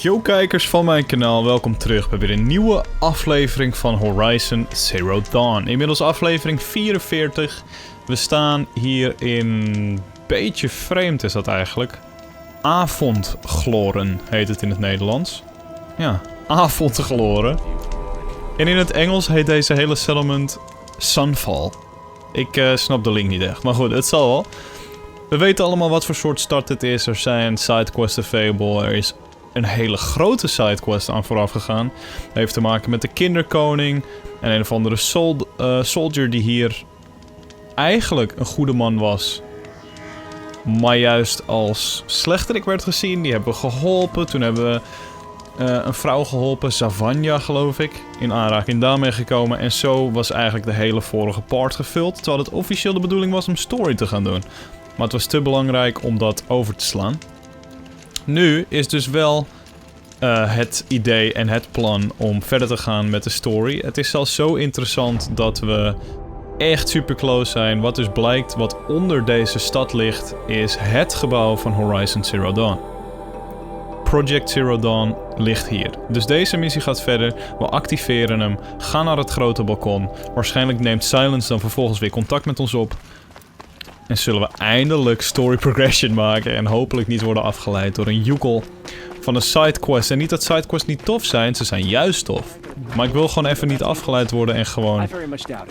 Yo kijkers van mijn kanaal, welkom terug bij weer een nieuwe aflevering van Horizon Zero Dawn. Inmiddels aflevering 44. We staan hier in... beetje vreemd is dat eigenlijk. Avondgloren heet het in het Nederlands. Ja, avondgloren. En in het Engels heet deze hele settlement Sunfall. Ik snap de link niet echt, maar goed, het zal wel. We weten allemaal wat voor soort stad het is. Er zijn sidequests available. Er is een hele grote sidequest aan vooraf gegaan. Dat heeft te maken met de kinderkoning. En een of andere soldier die hier eigenlijk een goede man was. Maar juist als slechterik werd gezien. Die hebben we geholpen. Toen hebben we een vrouw geholpen. Savanja geloof ik. In aanraking daarmee gekomen. En zo was eigenlijk de hele vorige part gevuld. Terwijl het officieel de bedoeling was om story te gaan doen. Maar het was te belangrijk om dat over te slaan. Nu is dus wel het idee en het plan om verder te gaan met de story. Het is zelfs zo interessant dat we echt super close zijn. Wat dus blijkt, wat onder deze stad ligt, is het gebouw van Horizon Zero Dawn. Project Zero Dawn ligt hier. Dus deze missie gaat verder. We activeren hem. Gaan naar het grote balkon. Waarschijnlijk neemt Silence dan vervolgens weer contact met ons op. En zullen we eindelijk story progression maken en hopelijk niet worden afgeleid door een joekel van een sidequest. En niet dat sidequests niet tof zijn, ze zijn juist tof. Maar ik wil gewoon even niet afgeleid worden en gewoon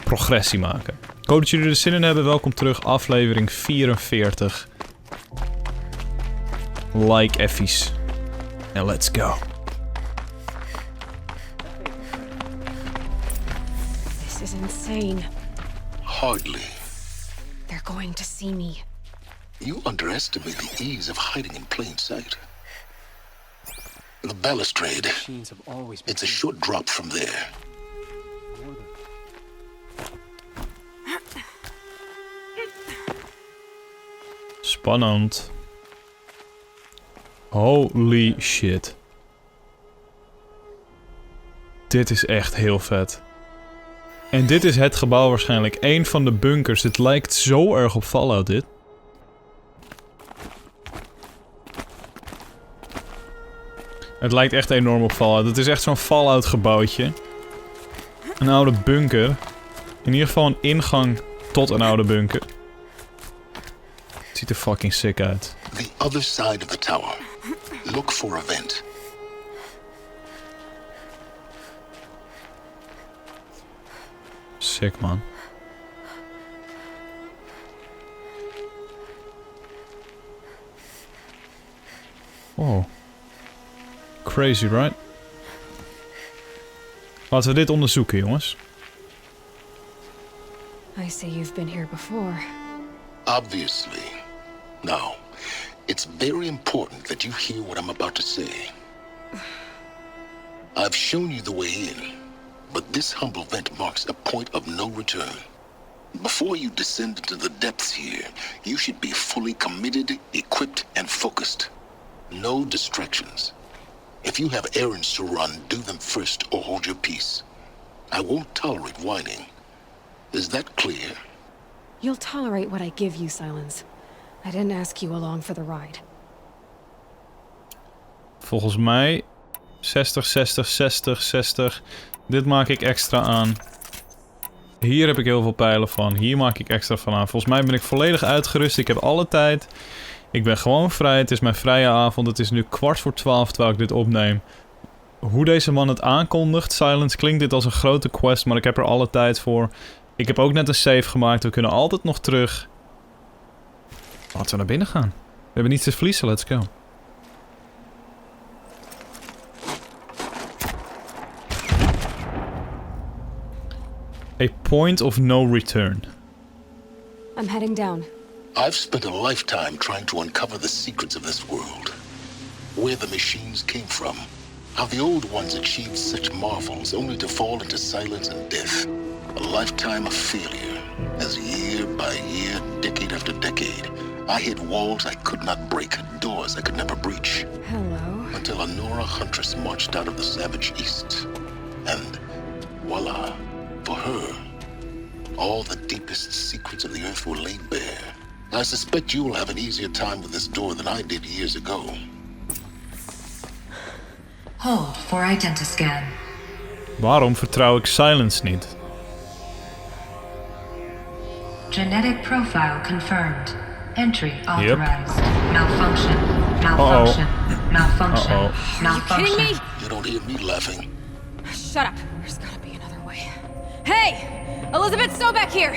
progressie maken. Ik hoop dat jullie er zin in hebben. Welkom terug, aflevering 44. Like effies. En let's go. This is insane. Hardly. They're going to see me. You underestimate the ease of hiding in plain sight. The balustrade. It's a short drop from there. Spannend. Holy shit. Dit is echt heel vet. En dit is het gebouw waarschijnlijk. Een van de bunkers. Het lijkt zo erg op Fallout dit. Het lijkt echt enorm op Fallout. Het is echt zo'n Fallout gebouwtje. Een oude bunker. In ieder geval een ingang tot een oude bunker. Het ziet er fucking sick uit. The other side of the tower. Look for a vent. Sick, man. Oh. Crazy, right? Laten we dit onderzoeken, jongens. I see you've been here before. Obviously. Now, it's very important that you hear what I'm about to say. I've shown you the way in, but this humble vent marks a point of no return. Before you descend into the depths here, you should be fully committed, equipped, and focused. No distractions. If you have errands to run, do them first or hold your peace. I won't tolerate whining. Is that clear? You'll tolerate what I give you, Silence. I didn't ask you along for the ride. Volgens mij 60, 60, 60, 60. Dit maak ik extra aan. Hier heb ik heel veel pijlen van. Hier maak ik extra van aan. Volgens mij ben ik volledig uitgerust. Ik heb alle tijd. Ik ben gewoon vrij. Het is mijn vrije avond. Het is nu 11:15 terwijl ik dit opneem. Hoe deze man het aankondigt. Silence klinkt dit als een grote quest. Maar ik heb er alle tijd voor. Ik heb ook net een save gemaakt. We kunnen altijd nog terug. Laten we naar binnen gaan. We hebben niets te verliezen. Let's go. A point of no return. I'm heading down. I've spent a lifetime trying to uncover the secrets of this world. Where the machines came from. How the old ones achieved such marvels only to fall into silence and death. A lifetime of failure. As year by year, decade after decade, I hit walls I could not break, doors I could never breach. Hello. Until a Nora huntress marched out of the savage east. And voila, for her, all the deepest secrets of the earth were laid bare. I suspect you will have an easier time with this door than I did years ago. Hold for identiscan. Waarom vertrouw ik Silence niet? Genetic profile confirmed. Entry authorized. Malfunction. Malfunction. Malfunction. Malfunction. Kidding me? You don't hear me laughing. Shut up. There's gotta be another way. Hey! Elizabeth Sobek here!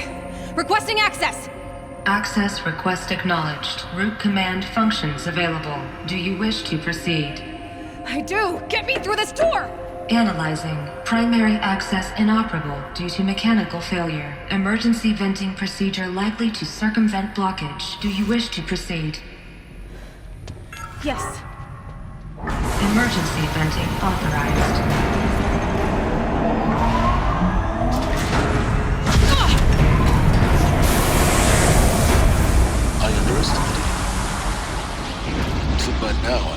Requesting access! Access request acknowledged. Root command functions available. Do you wish to proceed? I do! Get me through this tour! Analyzing. Primary access inoperable due to mechanical failure. Emergency venting procedure likely to circumvent blockage. Do you wish to proceed? Yes. Emergency venting authorized. I underestimated. So by now,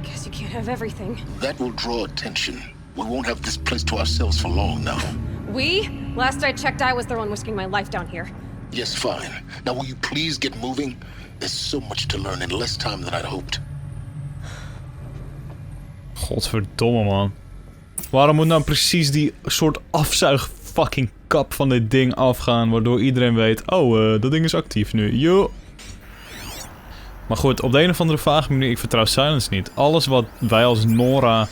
Guess you can't have everything. that will draw attention. We won't have this place to ourselves for long now. We? Last I checked, I was the one risking my life down here. Yes, fine. Now will you please get moving? There's so much to learn in less time than I'd hoped. Godverdomme, man. Waarom moet nou precies die soort afzuig fucking kap van dit ding afgaan, waardoor iedereen weet, oh, dat ding is actief nu. Yo. Maar goed, op de een of andere vage manier, ik vertrouw Silence niet. Alles wat wij als Nora,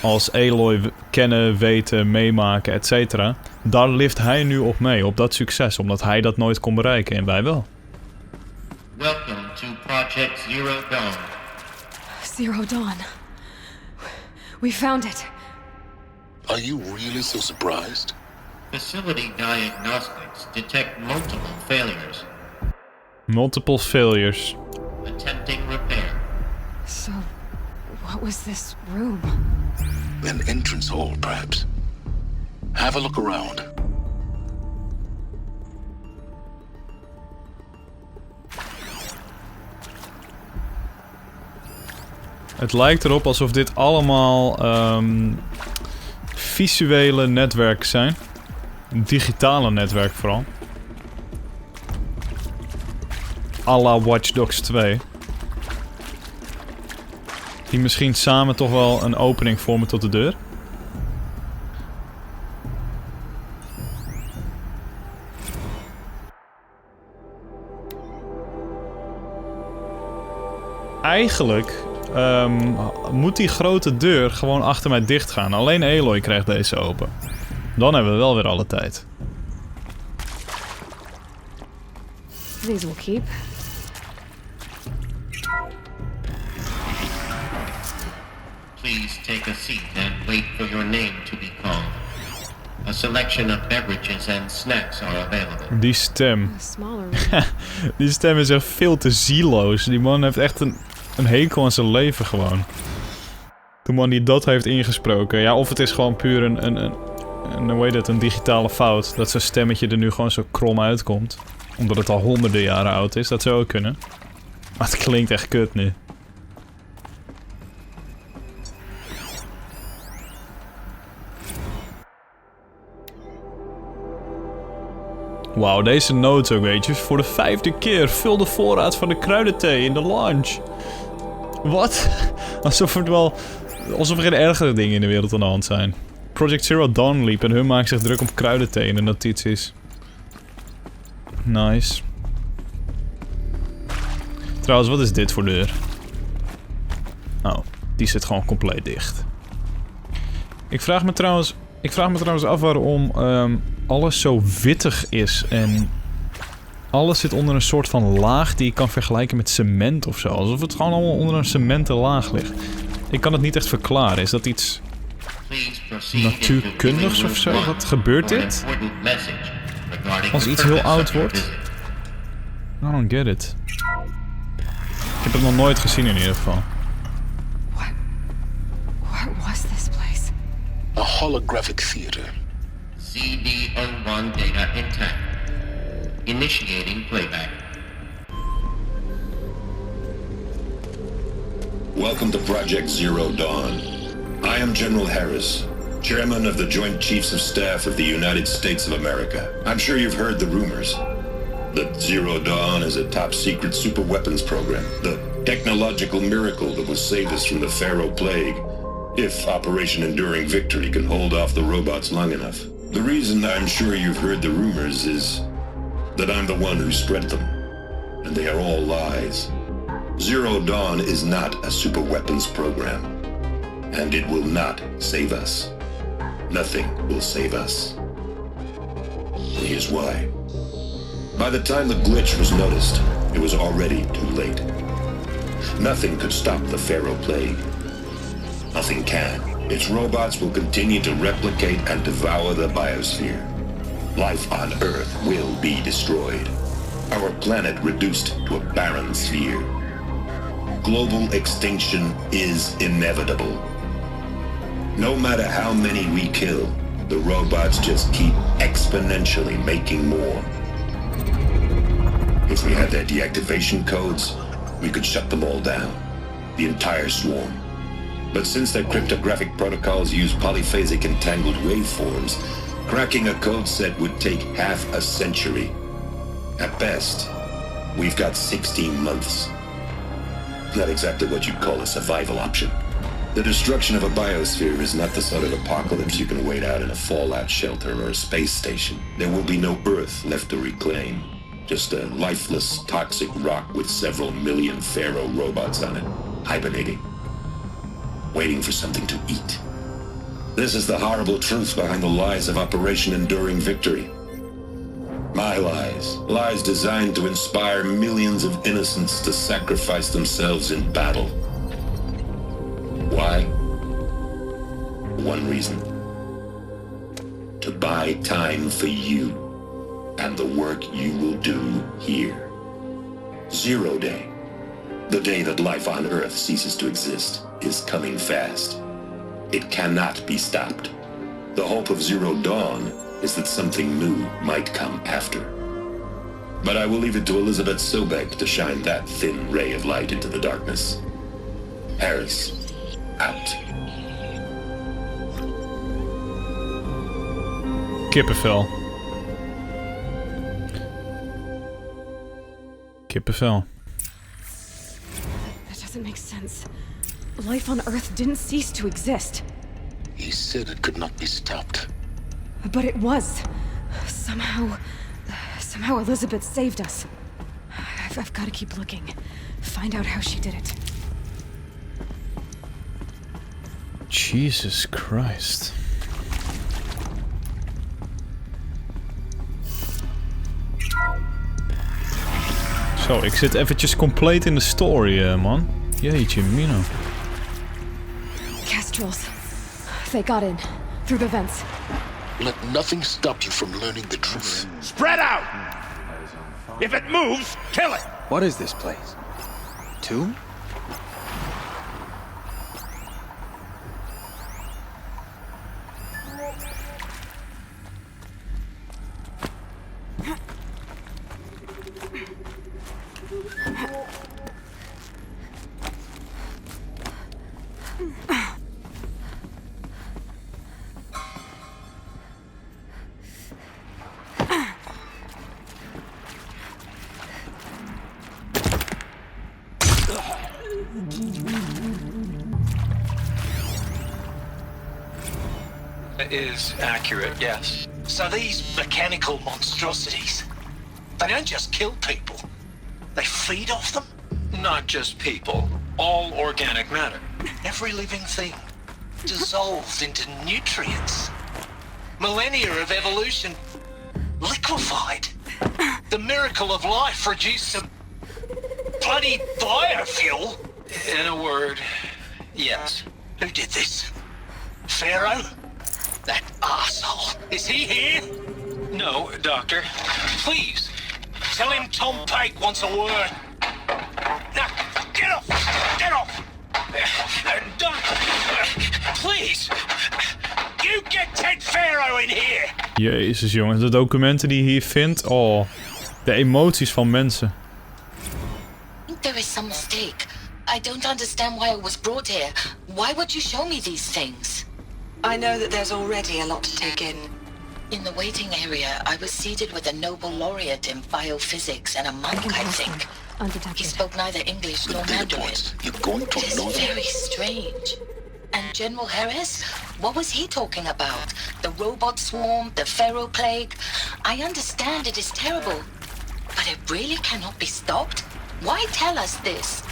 als Aloy kennen, weten, meemaken, etc. Daar lift hij nu op mee, op dat succes, omdat hij dat nooit kon bereiken en wij wel. Welcome to Project Zero Dawn. Zero Dawn. We found it. Are you really so surprised? Facility diagnostics detect multiple failures. Multiple failures. Attempting repair. So, what was this room? An entrance hall, perhaps. Have a look around. Het lijkt erop alsof dit allemaal visuele netwerken zijn. Digitale netwerk vooral. À la Watch Dogs 2. Die misschien samen toch wel een opening vormen tot de deur. Eigenlijk moet die grote deur gewoon achter mij dicht gaan. Alleen Aloy krijgt deze open. Dan hebben we wel weer alle tijd. These will keep. Please take a seat and wait for your name to be called. A selection of beverages and snacks are available. Die stem. A smaller room. Die stem is echt veel te zieloos. Die man heeft echt een hekel aan zijn leven gewoon. De man die dat heeft ingesproken. Ja, of het is gewoon puur hoe heet het, een digitale fout. Dat zijn stemmetje er nu gewoon zo krom uitkomt. Omdat het al honderden jaren oud is. Dat zou ook kunnen. Maar het klinkt echt kut nu. Wauw, deze notes ook, weet je. Voor de 5e keer. Vul de voorraad van de kruidenthee in de lounge. Wat? Alsof er geen ergere dingen in de wereld aan de hand zijn. Project Zero Dawn liep en hun maakt zich druk om kruidenthee in de notities. Nice. Trouwens, wat is dit voor deur? Oh, die zit gewoon compleet dicht. Ik vraag me trouwens af waarom alles zo wittig is en alles zit onder een soort van laag die ik kan vergelijken met cement of zo. Alsof het gewoon allemaal onder een cementen laag ligt. Ik kan het niet echt verklaren. Is dat iets natuurkundigs of zo? Wat gebeurt dit? Als iets heel oud wordt? I don't get it. Ik heb het nog nooit gezien in ieder geval. What was this place? A holographic theater. CD01 data intact. Initiating playback. Welcome to Project Zero Dawn. I am General Harris. Chairman of the Joint Chiefs of Staff of the United States of America. I'm sure you've heard the rumors that Zero Dawn is a top-secret super-weapons program, the technological miracle that will save us from the Pharaoh Plague, if Operation Enduring Victory can hold off the robots long enough. The reason I'm sure you've heard the rumors is that I'm the one who spread them, and they are all lies. Zero Dawn is not a super-weapons program, and it will not save us. Nothing will save us. And here's why. By the time the glitch was noticed, it was already too late. Nothing could stop the Pharaoh Plague. Nothing can. Its robots will continue to replicate and devour the biosphere. Life on Earth will be destroyed. Our planet reduced to a barren sphere. Global extinction is inevitable. No matter how many we kill, the robots just keep exponentially making more. If we had their deactivation codes, we could shut them all down. The entire swarm. But since their cryptographic protocols use polyphasic entangled waveforms, cracking a code set would take half a century. At best, we've got 16 months. Not exactly what you'd call a survival option. The destruction of a biosphere is not the sort of apocalypse you can wait out in a fallout shelter or a space station. There will be no Earth left to reclaim. Just a lifeless, toxic rock with several million Pharaoh robots on it, hibernating, waiting for something to eat. This is the horrible truth behind the lies of Operation Enduring Victory. My lies. Lies designed to inspire millions of innocents to sacrifice themselves in battle. Why? One reason. To buy time for you and the work you will do here. Zero Day, the day that life on Earth ceases to exist, is coming fast. It cannot be stopped. The hope of Zero Dawn is that something new might come after. But I will leave it to Elizabeth Sobek to shine that thin ray of light into the darkness. Harris, out. Kippenvel. Kippenvel. That doesn't make sense. Life on Earth didn't cease to exist. He said it could not be stopped. But it was. Somehow Elizabeth saved us. I've got to keep looking. Find out how she did it. Jesus Christ. Zo, ik zit eventjes compleet in de story, man. Jeetje, Mino. Kestrels. They got in. Through the vents. Let nothing stop you from learning the truth. Spread out! If it moves, kill it! What is this place? Tomb? Is accurate, yes. So these mechanical monstrosities, they don't just kill people, they feed off them? Not just people, all organic matter. Every living thing, dissolved into nutrients. Millennia of evolution, liquefied. The miracle of life reduced to bloody biofuel. In a word, yes. Who did this? Pharaoh? That arsehole. Is he here? No, Doctor. Please, tell him Tom Pake wants a word. Now, get off! Get off! Doctor, please, you get Ted Pharaoh in here! Jezus, jongens. De documenten die je hier vindt. Oh, de emoties van mensen. I think there is some mistake. I don't understand why I was brought here. Why would you show me these things? I know that there's already a lot to take in. In the waiting area, I was seated with a Nobel laureate in biophysics and a monk, I think. Undetected. He spoke neither English The nor data Mandarin. points. You're going to It is ignore them. very strange. And General Harris? What was he talking about? The robot swarm, the Pharaoh plague? I understand it is terrible, but it really cannot be stopped? Why tell us this?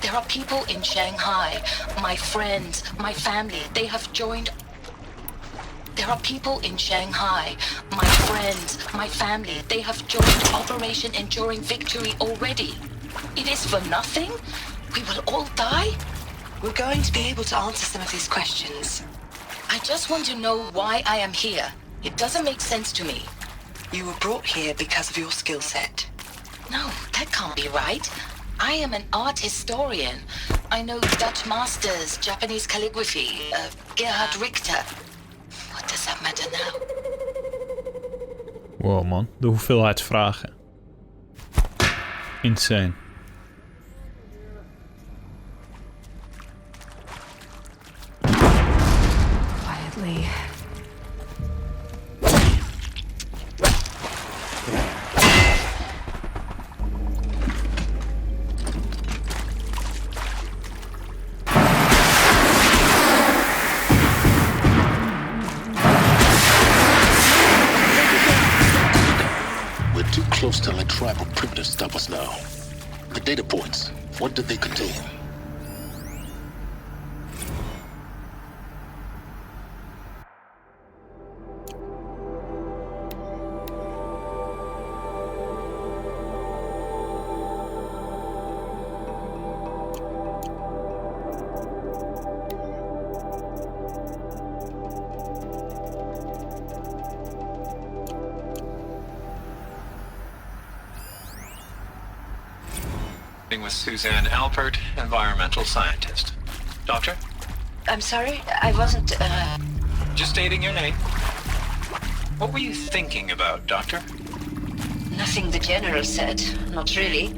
There are people in Shanghai, my friends, my family, they have joined. There are people in Shanghai, my friends, my family, they have joined Operation Enduring Victory already. It is for nothing? We will all die? We're going to be able to answer some of these questions. I just want to know why I am here. It doesn't make sense to me. You were brought here because of your skill set. No, that can't be right. I am an art historian. I know Dutch masters, Japanese calligraphy, Gerhard Richter. What does that matter now? Wow man, de hoeveelheid vragen. Insane. Quietly. We're too close to let tribal primitives stop us now. The data points, what did they contain? With Suzanne Alpert, environmental scientist. Doctor? I'm sorry, I wasn't, Just stating your name. What were you thinking about, Doctor? Nothing the General said, not really.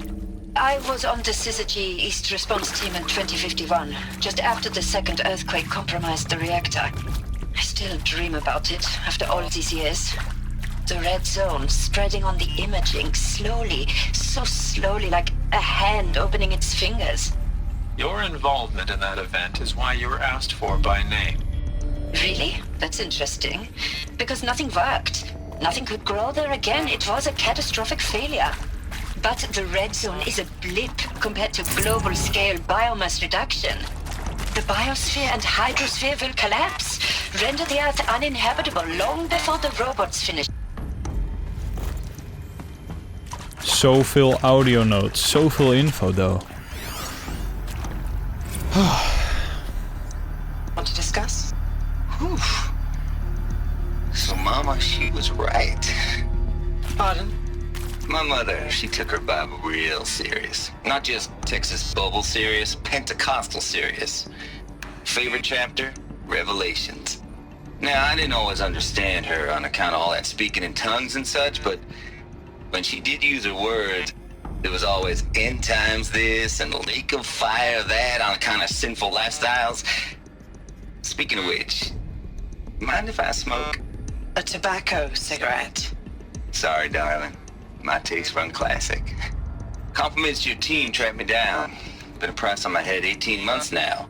I was on the Syzygy East Response Team in 2051, just after the second earthquake compromised the reactor. I still dream about it after all these years. The red zone spreading on the imaging, slowly, so slowly, like a hand opening its fingers. Your involvement in that event is why you were asked for by name. Really? That's interesting. Because nothing worked. Nothing could grow there again. It was a catastrophic failure. But the red zone is a blip compared to global-scale biomass reduction. The biosphere and hydrosphere will collapse, render the Earth uninhabitable long before the robots finish. Zoveel audio notes, zoveel info though. Want to discuss? Whew. So Mama, she was right. Pardon? My mother, she took her Bible real serious. Not just Texas Bible serious, Pentecostal serious. Favorite chapter? Revelations. Now, I didn't always understand her on account of all that speaking in tongues and such, but when she did use her words, there was always end times this and lake of fire that on account of sinful lifestyles. Speaking of which, mind if I smoke? A tobacco cigarette. Sorry, darling. My taste run classic. Compliments to your team tracked me down. Been a price on my head 18 months now.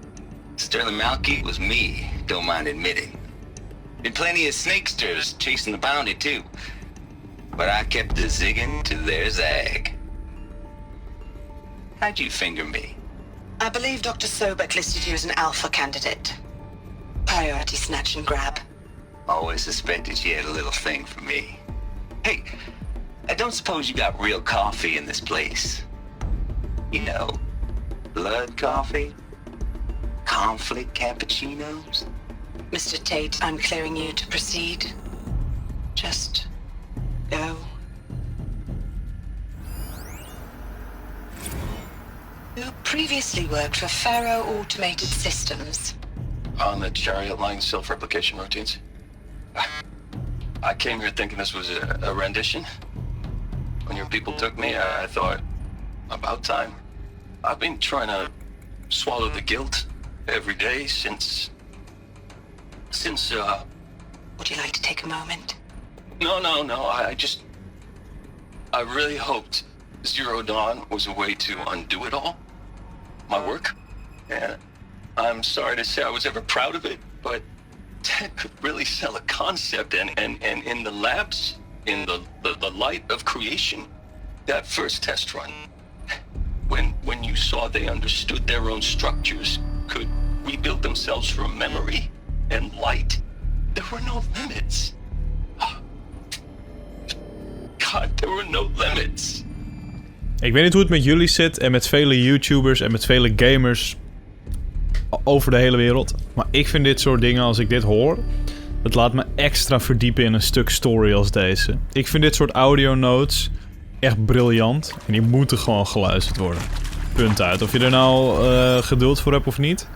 Sterling Malky was me, don't mind admitting. Been plenty of snakesters chasing the bounty too. But I kept the zigging to their zag. How'd you finger me? I believe Dr. Sobek listed you as an alpha candidate. Priority snatch and grab. Always suspected she had a little thing for me. Hey, I don't suppose you got real coffee in this place. You know, blood coffee? Conflict cappuccinos? Mr. Tate, I'm clearing you to proceed. Just go. You previously worked for Pharaoh Automated Systems. On the Chariot Line self-replication routines? I came here thinking this was a rendition. When your people took me, I thought, about time. I've been trying to swallow the guilt every day since since, Would you like to take a moment? No. I really hoped Zero Dawn was a way to undo it all. My work. And I'm sorry to say I was ever proud of it, but Ted could really sell a concept, and in the labs, in the light of creation, that first test run, when you saw they understood their own structures, could rebuild themselves from memory and light, there were no limits. God, there were no limits. Ik weet niet hoe het met jullie zit en met vele YouTubers en met vele gamers over de hele wereld. Maar ik vind dit soort dingen, als ik dit hoor, het laat me extra verdiepen in een stuk story als deze. Ik vind dit soort audio notes echt briljant. En die moeten gewoon geluisterd worden. Punt uit. Of je er nou geduld voor hebt of niet.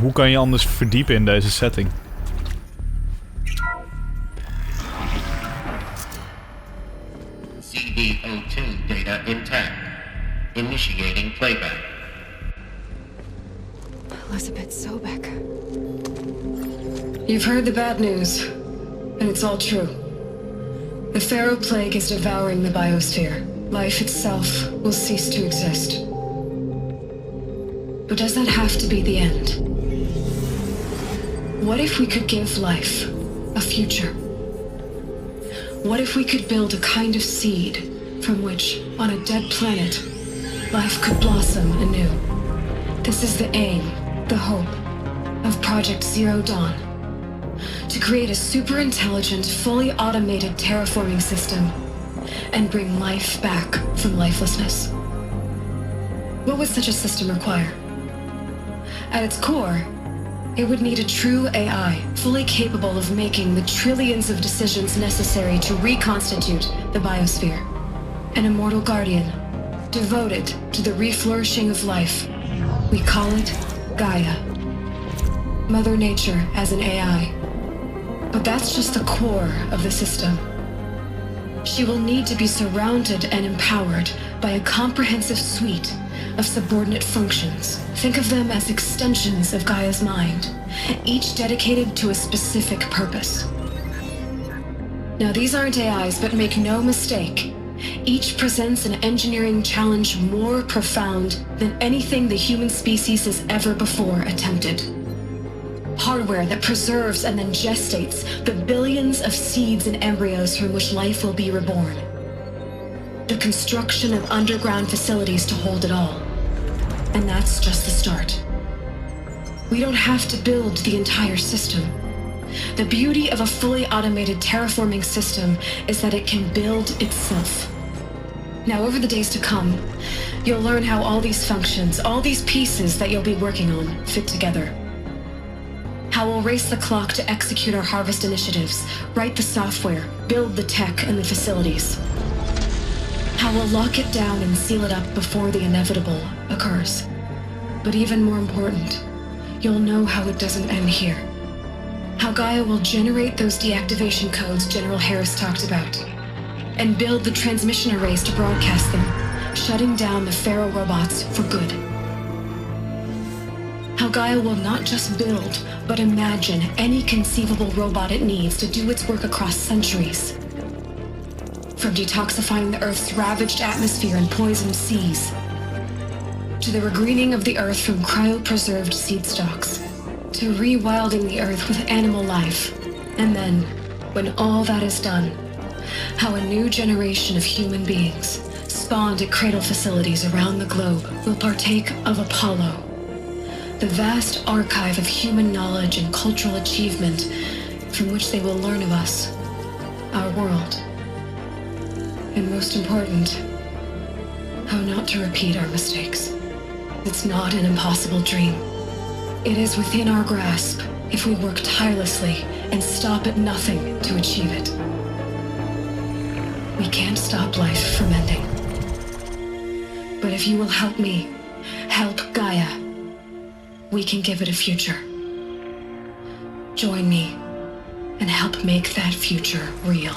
Hoe kan je anders verdiepen in deze setting? CD02 data intact. Initiating playback. Elizabeth Sobek. You've heard the bad news, and it's all true. The Pharaoh Plague is devouring the biosphere. Life itself will cease to exist. But does that have to be the end? What if we could give life a future? What if we could build a kind of seed from which, on a dead planet, life could blossom anew? This is the aim, the hope, of Project Zero Dawn. To create a super intelligent, fully automated terraforming system and bring life back from lifelessness. What would such a system require? At its core, it would need a true AI, fully capable of making the trillions of decisions necessary to reconstitute the biosphere. An immortal guardian, devoted to the reflourishing of life. We call it Gaia. Mother Nature as an AI. But that's just the core of the system. She will need to be surrounded and empowered by a comprehensive suite of subordinate functions. Think of them as extensions of Gaia's mind, each dedicated to a specific purpose. Now, these aren't AIs, but make no mistake, each presents an engineering challenge more profound than anything the human species has ever before attempted. Hardware that preserves and then gestates the billions of seeds and embryos from which life will be reborn. The construction of underground facilities to hold it all. And that's just the start. We don't have to build the entire system. The beauty of a fully automated terraforming system is that it can build itself. Now, over the days to come, you'll learn how all these functions, all these pieces that you'll be working on, fit together. How we'll race the clock to execute our harvest initiatives, write the software, build the tech and the facilities. How we'll lock it down and seal it up before the inevitable occurs. But even more important, you'll know how it doesn't end here. How Gaia will generate those deactivation codes General Harris talked about, and build the transmission arrays to broadcast them, shutting down the Pharaoh robots for good. How Gaia will not just build, but imagine any conceivable robot it needs to do its work across centuries. From detoxifying the Earth's ravaged atmosphere and poisoned seas, to the regreening of the Earth from cryopreserved seed stalks, to rewilding the Earth with animal life. And then, when all that is done, how a new generation of human beings, spawned at cradle facilities around the globe, will partake of Apollo, the vast archive of human knowledge and cultural achievement from which they will learn of us, our world. And most important, how not to repeat our mistakes. It's not an impossible dream. It is within our grasp if we work tirelessly and stop at nothing to achieve it. We can't stop life from ending. But if you will help me, help Gaia, we can give it a future. Join me and help make that future real.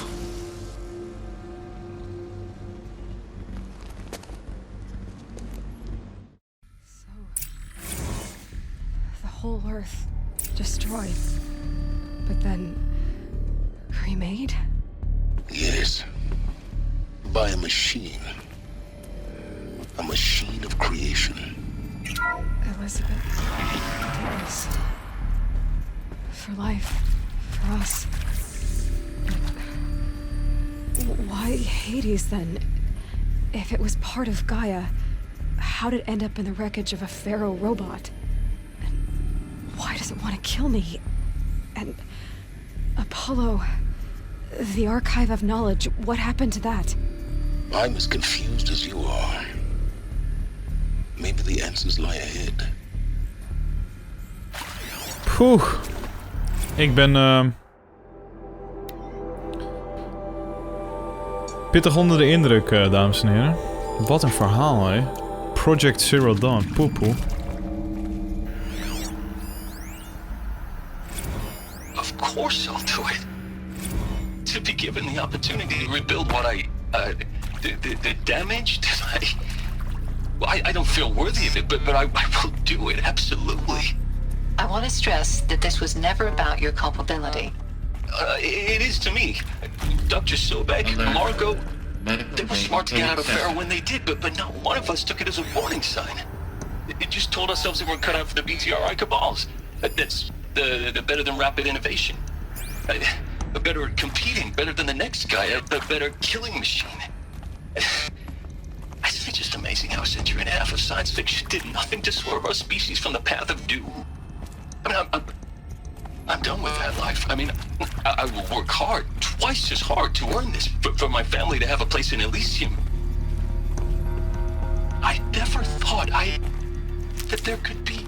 The whole Earth destroyed. But then... remade? Yes. By a machine. A machine of creation. Elizabeth. Davis. For life. For us. Why Hades, then? If it was part of Gaia, how did it end up in the wreckage of a Pharaoh robot? And why does it want to kill me? And Apollo, the Archive of Knowledge, what happened to that? I'm as confused as you are. Maybe the answers lie ahead. Poeh. Ik ben pittig onder de indruk, dames en heren. Wat een verhaal, hè. Project Zero Dawn, poepoe. Of course I'll do it. To be given the opportunity to rebuild what the damage that I don't feel worthy of it, but I will do it, absolutely. I want to stress that this was never about your culpability. It is to me. Dr. Sobek, Margot, they were smart to get out of Pharaoh when they did, but not one of us took it as a warning sign. It just told ourselves that we're cut out for the BTRI cabals. That's the better than rapid innovation. Better at competing, better than the next guy, a better killing machine. It's just amazing how a century and a half of science fiction did nothing to swerve our species from the path of doom. I mean, I'm done with that life. I mean, I will work hard, twice as hard to earn this, for my family to have a place in Elysium. I never thought that there could be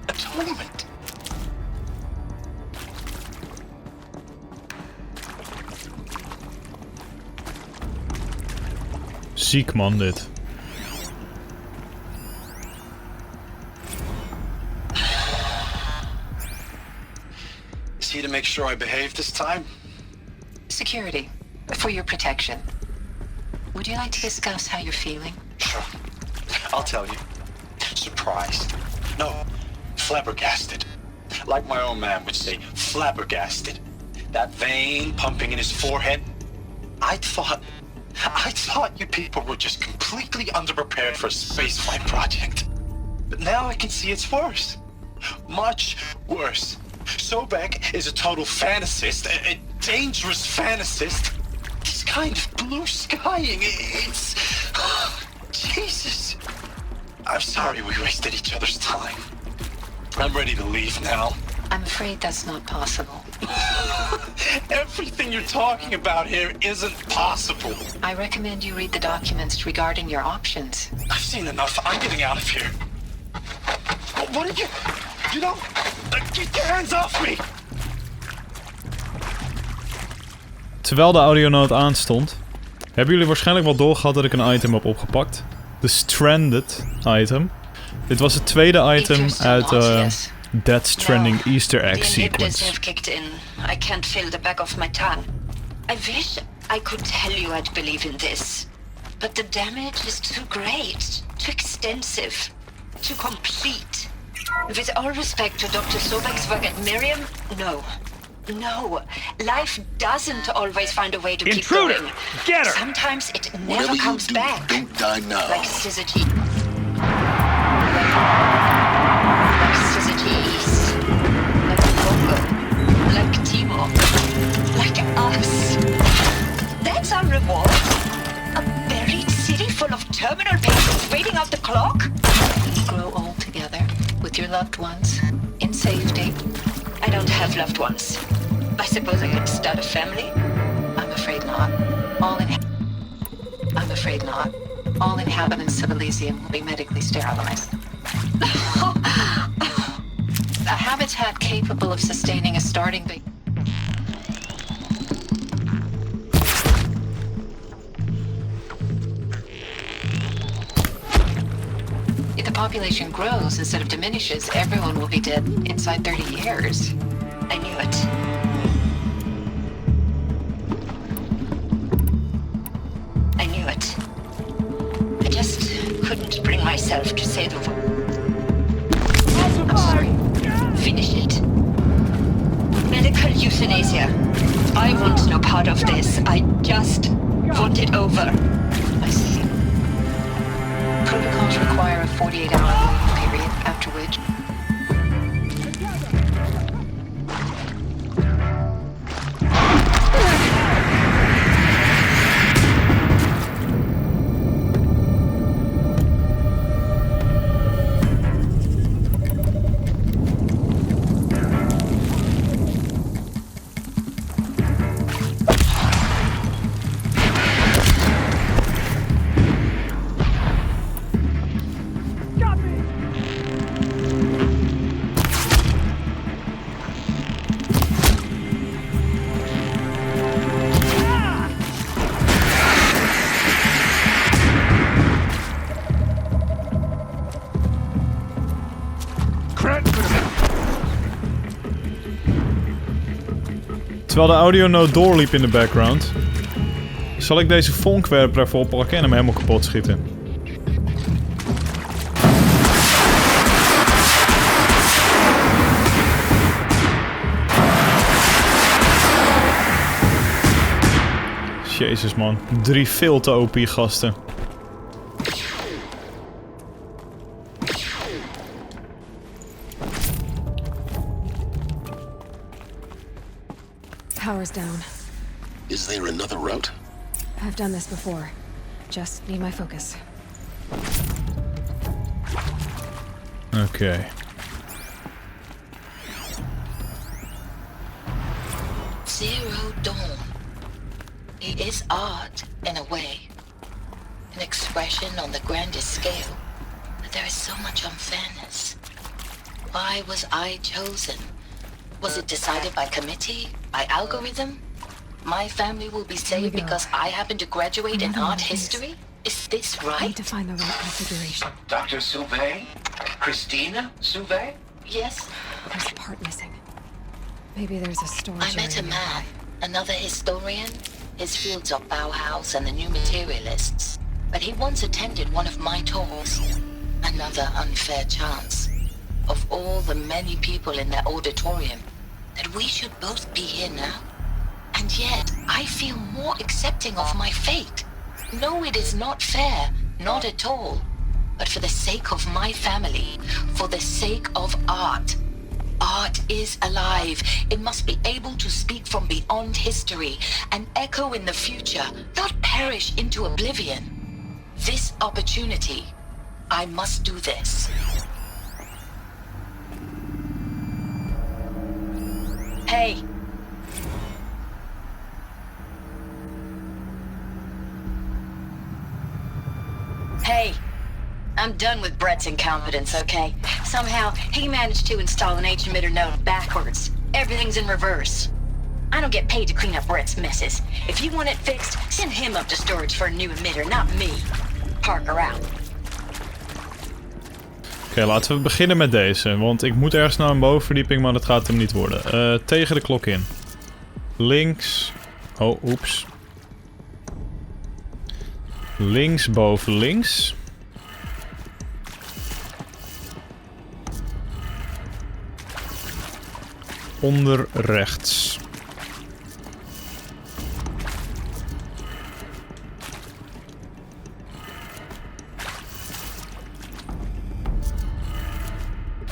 atonement. Ziek man, dit. Is he to make sure I behave this time? Security, for your protection. Would you like to discuss how you're feeling? Sure. I'll tell you. Surprised. No, flabbergasted. Like my own man would say, flabbergasted. That vein pumping in his forehead. I thought you people were just completely underprepared for a spaceflight project. But now I can see it's worse. Much worse. Sobek is a total fantasist, a dangerous fantasist. This kind of blue skying, it's... Jesus. I'm sorry we wasted each other's time. I'm ready to leave now. I'm afraid that's not possible. Everything you're talking about here isn't possible. I recommend you read the documents regarding your options. I've seen enough. I'm getting out of here. What did you... You know... Get your hands off me! Terwijl de audionoot aanstond, hebben jullie waarschijnlijk wel doorgehad dat ik een item heb opgepakt. De Stranded item. Dit was het tweede item uit Death Stranding Easter egg sequence. Have kicked in. I can't feel the back of my tongue. I wish I could tell you I'd believe in this. But the damage is too great, too extensive, too complete. With all respect to Dr. Sobek's work at Miriam, no. No, life doesn't always find a way to keep going. Get her! Sometimes it never comes back. Don't die now. Like Syzygy. Like Syzygy. Like Congo. Like Timo. Like us. That's our reward. A buried city full of terminal patients waiting out the clock. Grow old together with your loved ones in safety. I don't have loved ones. I suppose I could start a family? I'm afraid not. I'm afraid not. All inhabitants of Elysium will be medically sterilized. A habitat capable of sustaining a starting base. If the population grows instead of diminishes, everyone will be dead inside 30 years. I knew it. I knew it. I just couldn't bring myself to say the word. I'm sorry. Finish it. I want no part of this. I just want it over. I see. Protocols require a 48-hour waiting period, after which... Terwijl de audionoot doorliep in de background, zal ik deze vonkwerper even oppakken en hem helemaal kapot schieten. Jezus man, 3 veel te OP gasten. Power's down. Is there another route? I've done this before. Just need my focus. Okay. Zero Dawn. It is art, in a way. An expression on the grandest scale. But there is so much unfairness. Why was I chosen? Was it decided by committee? By algorithm? My family will be saved because I happen to graduate in art history? Is this right? I need to find the right configuration. Dr. Sauvé? Christina Sauvé? Yes. There's a part missing. Maybe there's a storage I met a area man, another historian. His fields are Bauhaus and the New Materialists. But he once attended one of my talks. Another unfair chance. Of all the many people in that auditorium, that we should both be here now. And yet, I feel more accepting of my fate. No, it is not fair, not at all. But for the sake of my family, for the sake of art. Art is alive. It must be able to speak from beyond history and echo in the future, not perish into oblivion. This opportunity, I must do this. Hey. Hey. I'm done with Brett's incompetence, okay? Somehow, he managed to install an H-emitter node backwards. Everything's in reverse. I don't get paid to clean up Brett's messes. If you want it fixed, send him up to storage for a new emitter, not me. Parker out. Oké, laten we beginnen met deze, want ik moet ergens naar een bovenverdieping, maar dat gaat hem niet worden. Tegen de klok in. Links. Oh, oeps. Links boven links. Onder rechts.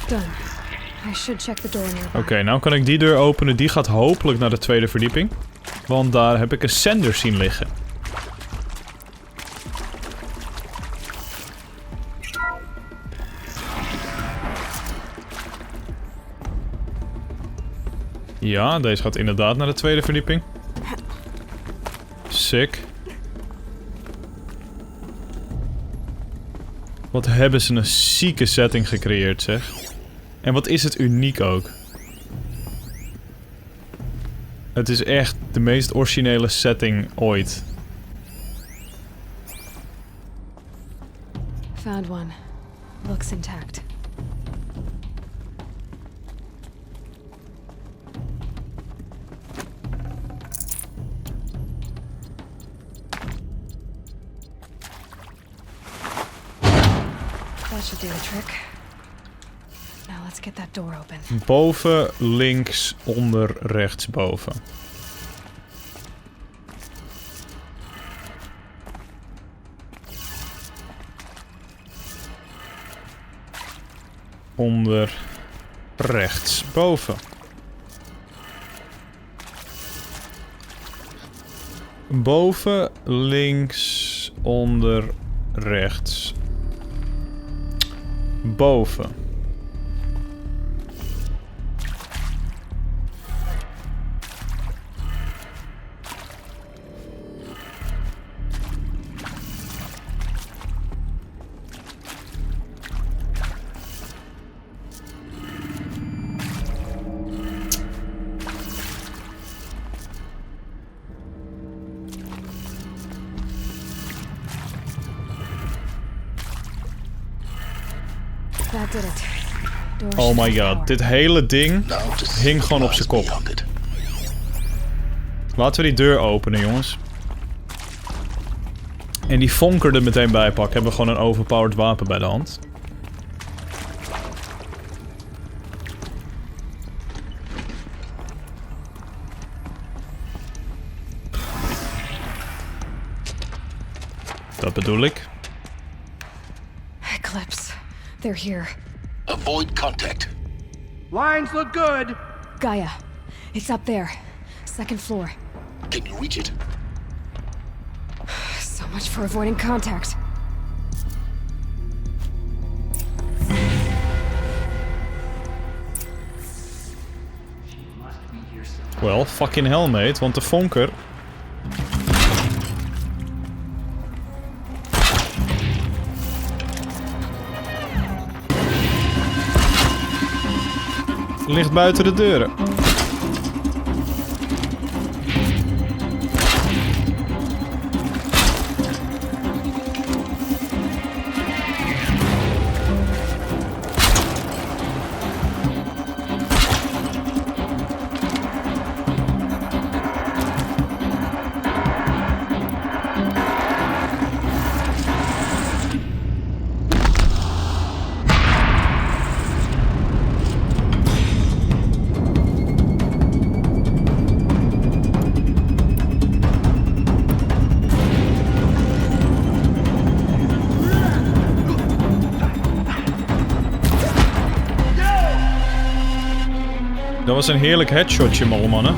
Done. I should check the door nearby. Oké, nou kan ik die deur openen. Die gaat hopelijk naar de tweede verdieping. Want daar heb ik een sender zien liggen. Ja, deze gaat inderdaad naar de tweede verdieping. Sick. Wat hebben ze een zieke setting gecreëerd, zeg. En wat is het uniek ook. Het is echt de meest originele setting ooit. Found one. Looks intact. That should do the trick. Now let's get that door open. Boven, links, onder, rechts, boven. onder rechts boven. Boven links onder rechts boven. That did it. Door Oh my shut god, power. dit hele ding hing gewoon op zijn kop. Laten we die deur openen, jongens. En die vonker er meteen bij pakken. Hebben we gewoon een overpowered wapen bij de hand. Dat bedoel ik. Eclipse. They're here. Avoid contact. Lines look good. Gaia. It's up there. Second floor. Can you reach it? So much for avoiding contact. Well, fucking hell, mate, want de vonker... ligt buiten de deuren. Dat was een heerlijk headshotje, mannen.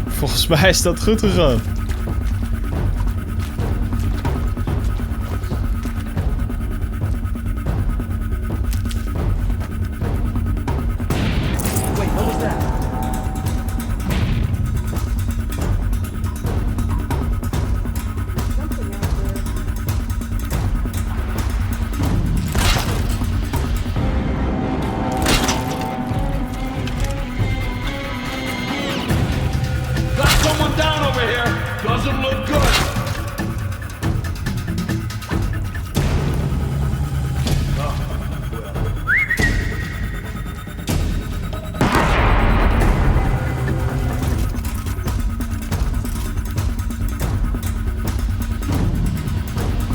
Volgens mij is dat goed gegaan. Wait, what was that? Got someone down over here. Doesn't look good.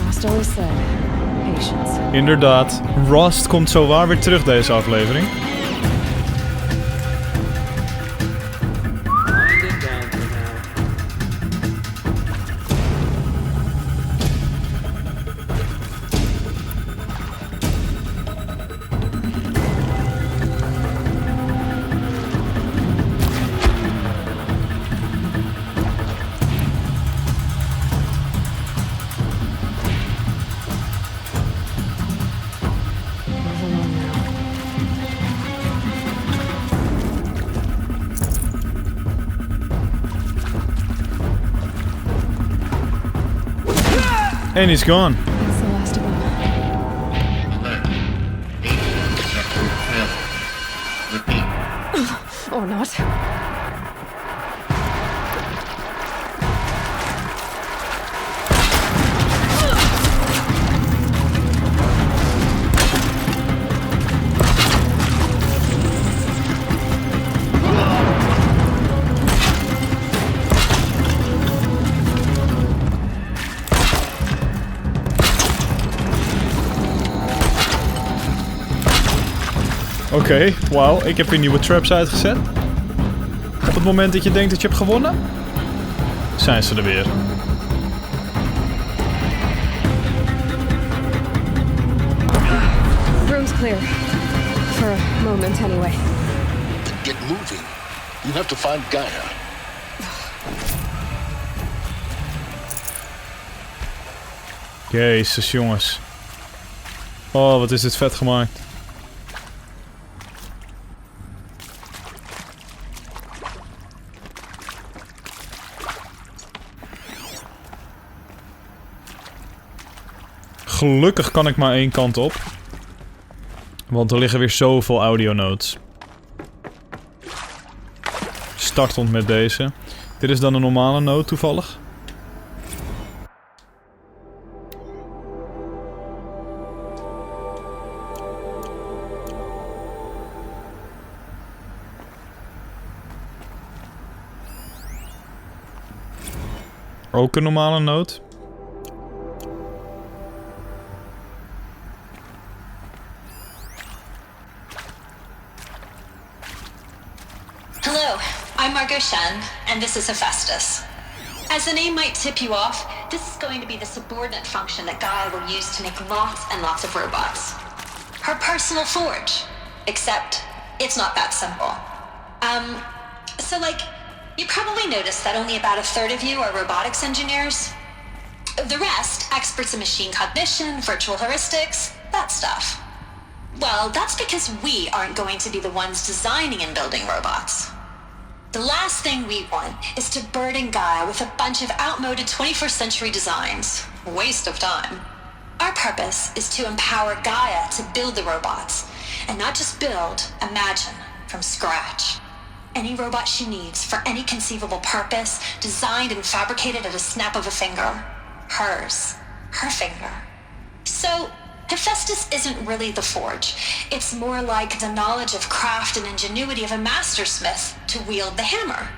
Last always said, patience. Inderdaad, Rust komt zowaar weer terug deze aflevering. And he's gone. That's the last of them. Alert. Agent detector failed. Repeat. Or not. Oké, wauw. Ik heb weer nieuwe traps uitgezet. Op het moment dat je denkt dat je hebt gewonnen, zijn ze er weer. Room's clear. For a moment, anyway. Then get moving. You have to find Gaia. Jezus, jongens. Oh, wat is dit vet gemaakt. Gelukkig kan ik maar één kant op. Want er liggen weer zoveel audio notes. Startend met deze. Dit is dan een normale note toevallig. Ook een normale noot. Hello, I'm Margot Shen, and this is Hephaestus. As the name might tip you off, this is going to be the subordinate function that Gaia will use to make lots and lots of robots. Her personal forge. Except, it's not that simple. So like, you probably noticed that only about a third of you are robotics engineers. The rest, experts in machine cognition, virtual heuristics, that stuff. Well, that's because we aren't going to be the ones designing and building robots. The last thing we want is to burden Gaia with a bunch of outmoded 21st century designs. Waste of time. Our purpose is to empower Gaia to build the robots. And not just build, imagine, from scratch. Any robot she needs for any conceivable purpose, designed and fabricated at a snap of a finger. Hers. Her finger. So, Hephaestus isn't really the forge. It's more like the knowledge of craft and ingenuity of a mastersmith to wield the hammer.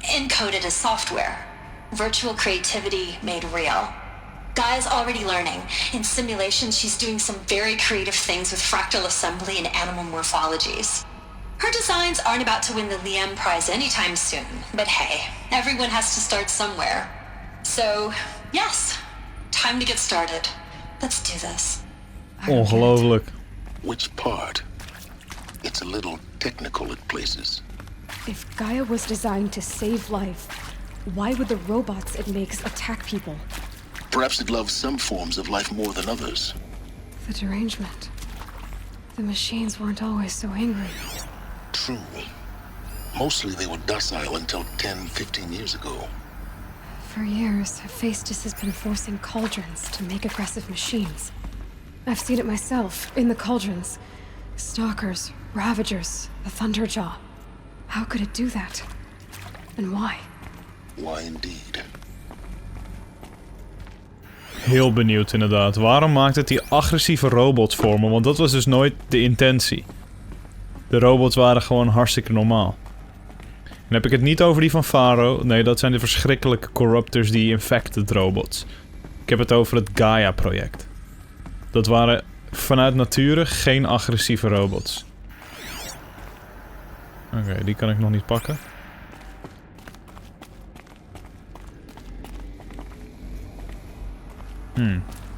Encoded as software. Virtual creativity made real. Gaia's already learning. In simulations, she's doing some very creative things with fractal assembly and animal morphologies. Her designs aren't about to win the Liam Prize anytime soon, but hey, everyone has to start somewhere. So, yes, time to get started. Let's do this. Ongelooflijk. Which part? It's a little technical at places. If Gaia was designed to save life, why would the robots it makes attack people? Perhaps it loves some forms of life more than others. The derangement. The machines weren't always so angry. True. Mostly they were docile until 10, 15 years ago. For years, Hephaestus has been forcing cauldrons to make aggressive machines. I've seen it myself, in the cauldrons. Stalkers, Ravagers, the Thunderjaw. How could it do that? And why? Why indeed? Heel benieuwd inderdaad. Waarom maakt het die agressieve robots vormen? Want dat was dus nooit de intentie. De robots waren gewoon hartstikke normaal. Dan heb ik het niet over die van Faro. Nee, dat zijn de verschrikkelijke corruptors, die infected robots. Ik heb het over het Gaia-project. Dat waren vanuit nature geen agressieve robots. Oké, die kan ik nog niet pakken.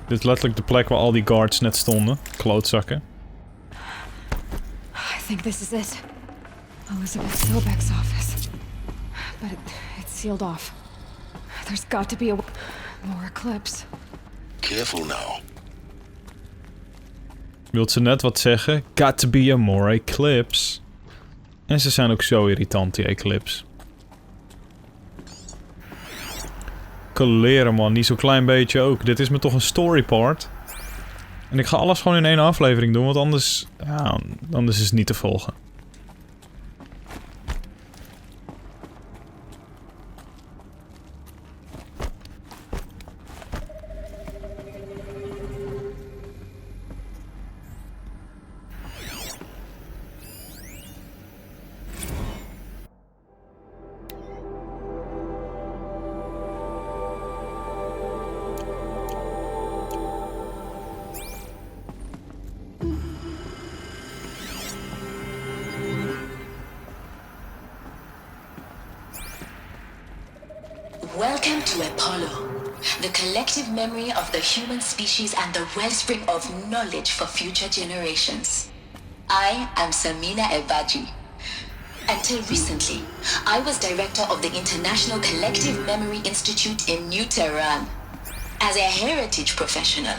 Dit is letterlijk de plek waar al die guards net stonden. Klootzakken. I think this is it. Elizabeth Silbeck's office. But it's sealed off. There's got to be a more eclipse. Careful now. Wilt ze net wat zeggen? Got to be a more eclipse. En ze zijn ook zo irritant, die eclipse. Kaleren man, niet zo'n klein beetje ook. Dit is me toch een story part. En ik ga alles gewoon in één aflevering doen, want anders... Ja, anders is het niet te volgen. Welcome to Apollo, the collective memory of the human species and the wellspring of knowledge for future generations. I am Samina Ebaji. Until recently, I was director of the International Collective Memory Institute in New Tehran. As a heritage professional,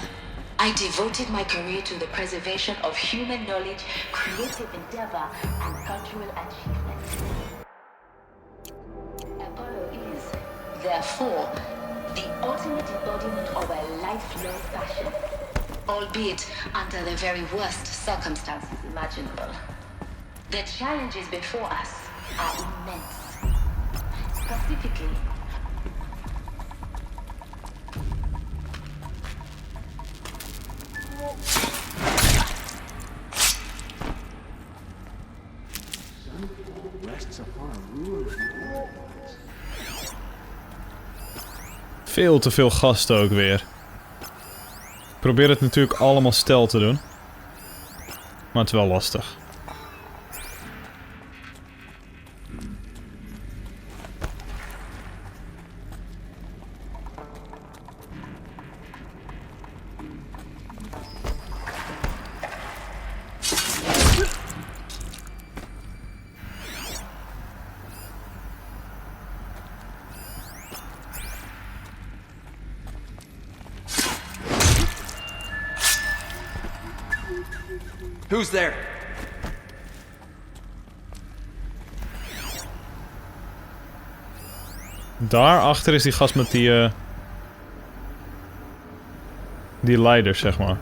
I devoted my career to the preservation of human knowledge, creative endeavor, and cultural achievement. Apollo is, therefore, the ultimate embodiment of a lifelong passion, albeit under the very worst circumstances imaginable. The challenges before us are immense. Specifically, veel te veel gasten ook weer. Ik probeer het natuurlijk allemaal stel te doen. Maar het is wel lastig. Who's there? Daarachter is die gast met die leider, zeg maar.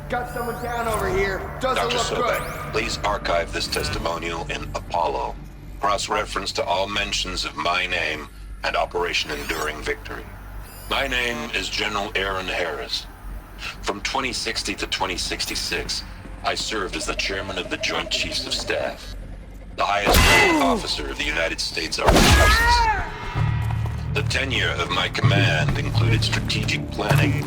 Got someone down over here. Doesn't Dr. look good. Sobek, please archive this testimonial in Apollo. Cross-reference to all mentions of my name and Operation Enduring Victory. My name is General Aaron Harris. From 2060 to 2066, I served as the chairman of the Joint Chiefs of Staff, the highest ranking officer of the United States Armed Forces. The tenure of my command included strategic planning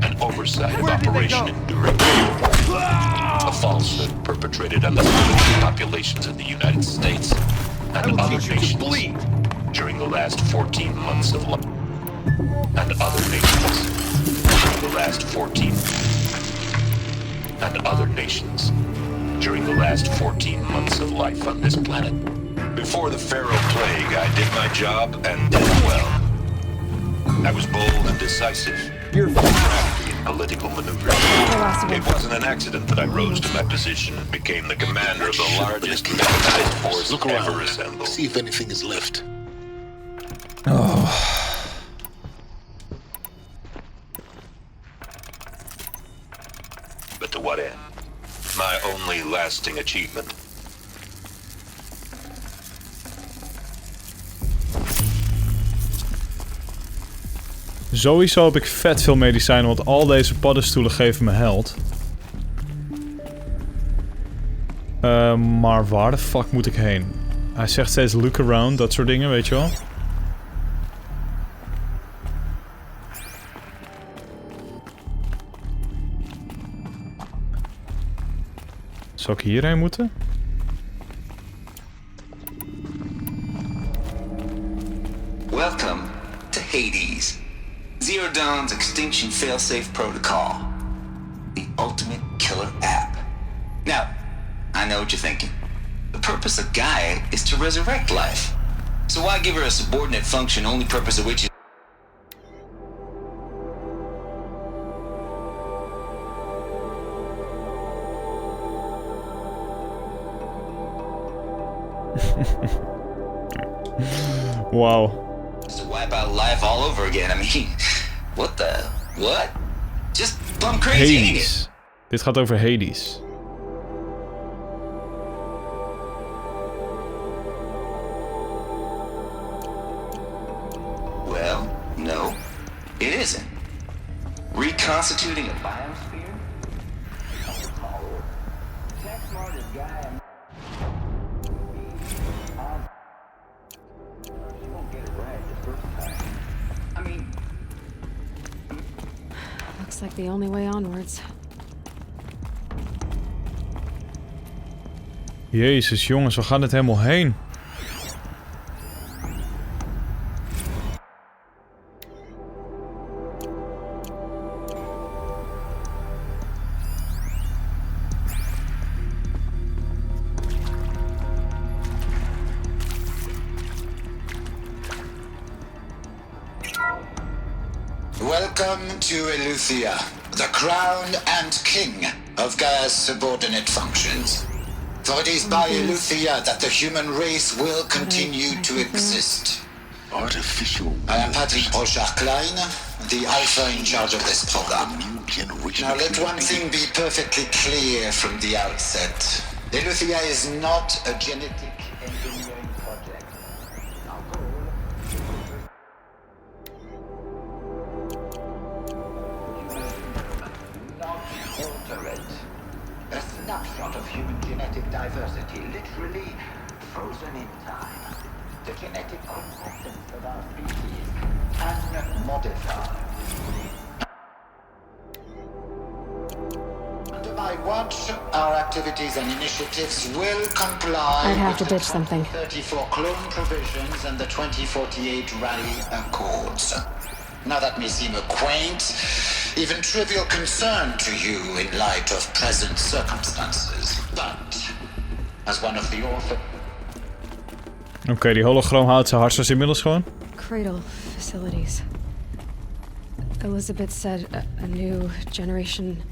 and oversight of Operation Enduring Victory, a falsehood perpetrated on the civilian populations of the United States and other nations during the last 14 months of life. And other nations during the last 14 and other nations during the last 14 months of life on this planet. Before the Pharaoh Plague, I did my job and did it well. I was bold and decisive. You're crafty in political maneuvers. It wasn't an accident that I rose to my position and became the commander of the largest mechanized force ever assembled. See if anything is left. Oh. But to what end? My only lasting achievement. Sowieso heb ik vet veel medicijnen, want al deze paddenstoelen geven me health. Maar waar de fuck moet ik heen? Hij zegt steeds look around, dat soort dingen, weet je wel. Zou ik hierheen moeten? Welcome to Hades. Zero Dawn's Extinction Failsafe Protocol. The ultimate killer app. Now, I know what you're thinking. The purpose of Gaia is to resurrect life. So why give her a subordinate function, only purpose of which is... Wow. to wipe out life all over again. I mean, what the... What? Just plumb crazy, ain't it? Hades. Dit gaat over Hades. Well, no, it isn't. Reconstituting a biosphere Looks like the only way onwards. Jezus jongens, we gaan het helemaal heen. Welcome to Eleuthia, the crown and king of Gaia's subordinate functions. For it is by Eleuthia that the human race will continue to exist. Artificial. I am Patrick Brochard-Klein, the alpha in charge of this program. Now let one thing be perfectly clear from the outset. Eleuthia is not a genetic engineering project. Our goal not alter it. A snapshot of human genetic diversity, literally frozen in time. The genetic components of our species unmodified. Under my watch, our activities and initiatives will comply I'd have with to the ditch something. 34 clone provisions and the 2048 Rally Accords. Now that may seem a quaint, even trivial concern to you in light of present circumstances, but as one of the authors. Oké, die hologram houdt zijn hartstikke inmiddels gewoon. Cradle facilities. Elizabeth said a new generation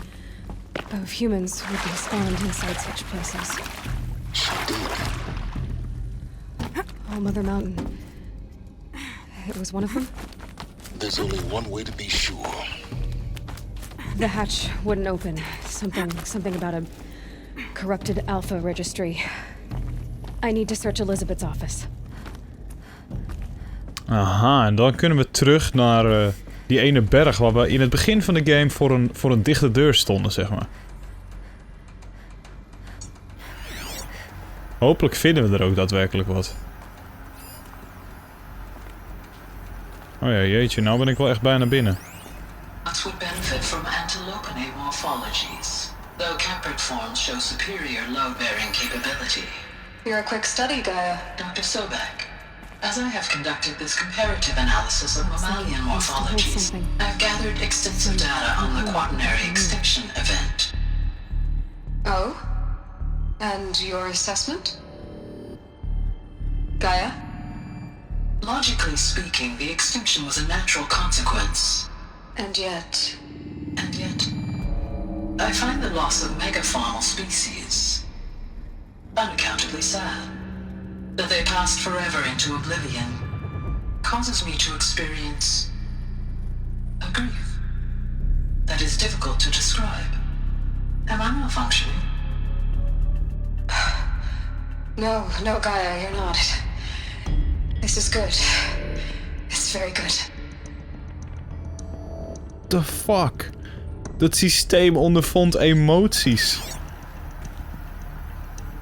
of humans would be spawned inside such places. She did. Oh, Mother Mountain. It was one of them? There's only one way to be sure. The hatch wouldn't open. Something about a corrupted Alpha registry. I need to search Elizabeth's office. Aha, en dan kunnen we terug naar die ene berg waar we in het begin van de game voor een dichte deur stonden, zeg maar. Hopelijk vinden we er ook daadwerkelijk wat. Oh ja, jeetje, nou ben ik wel echt bijna binnen. Nuts would benefit from antilocanate morphologies, though Caprid forms show superior load-bearing capability. You're a quick study, Gaia. Dr. Sobek, as I have conducted this comparative analysis of mammalian morphologies, I've gathered extensive data on the quaternary extinction event. Oh? And your assessment? Gaia? Logically speaking, the extinction was a natural consequence. And yet, I find the loss of megafaunal species unaccountably sad. That they passed forever into oblivion causes me to experience a grief that is difficult to describe. Am I malfunctioning? No, Gaia, you're not. This is good. It's very good. The fuck? Dat systeem ondervond emoties.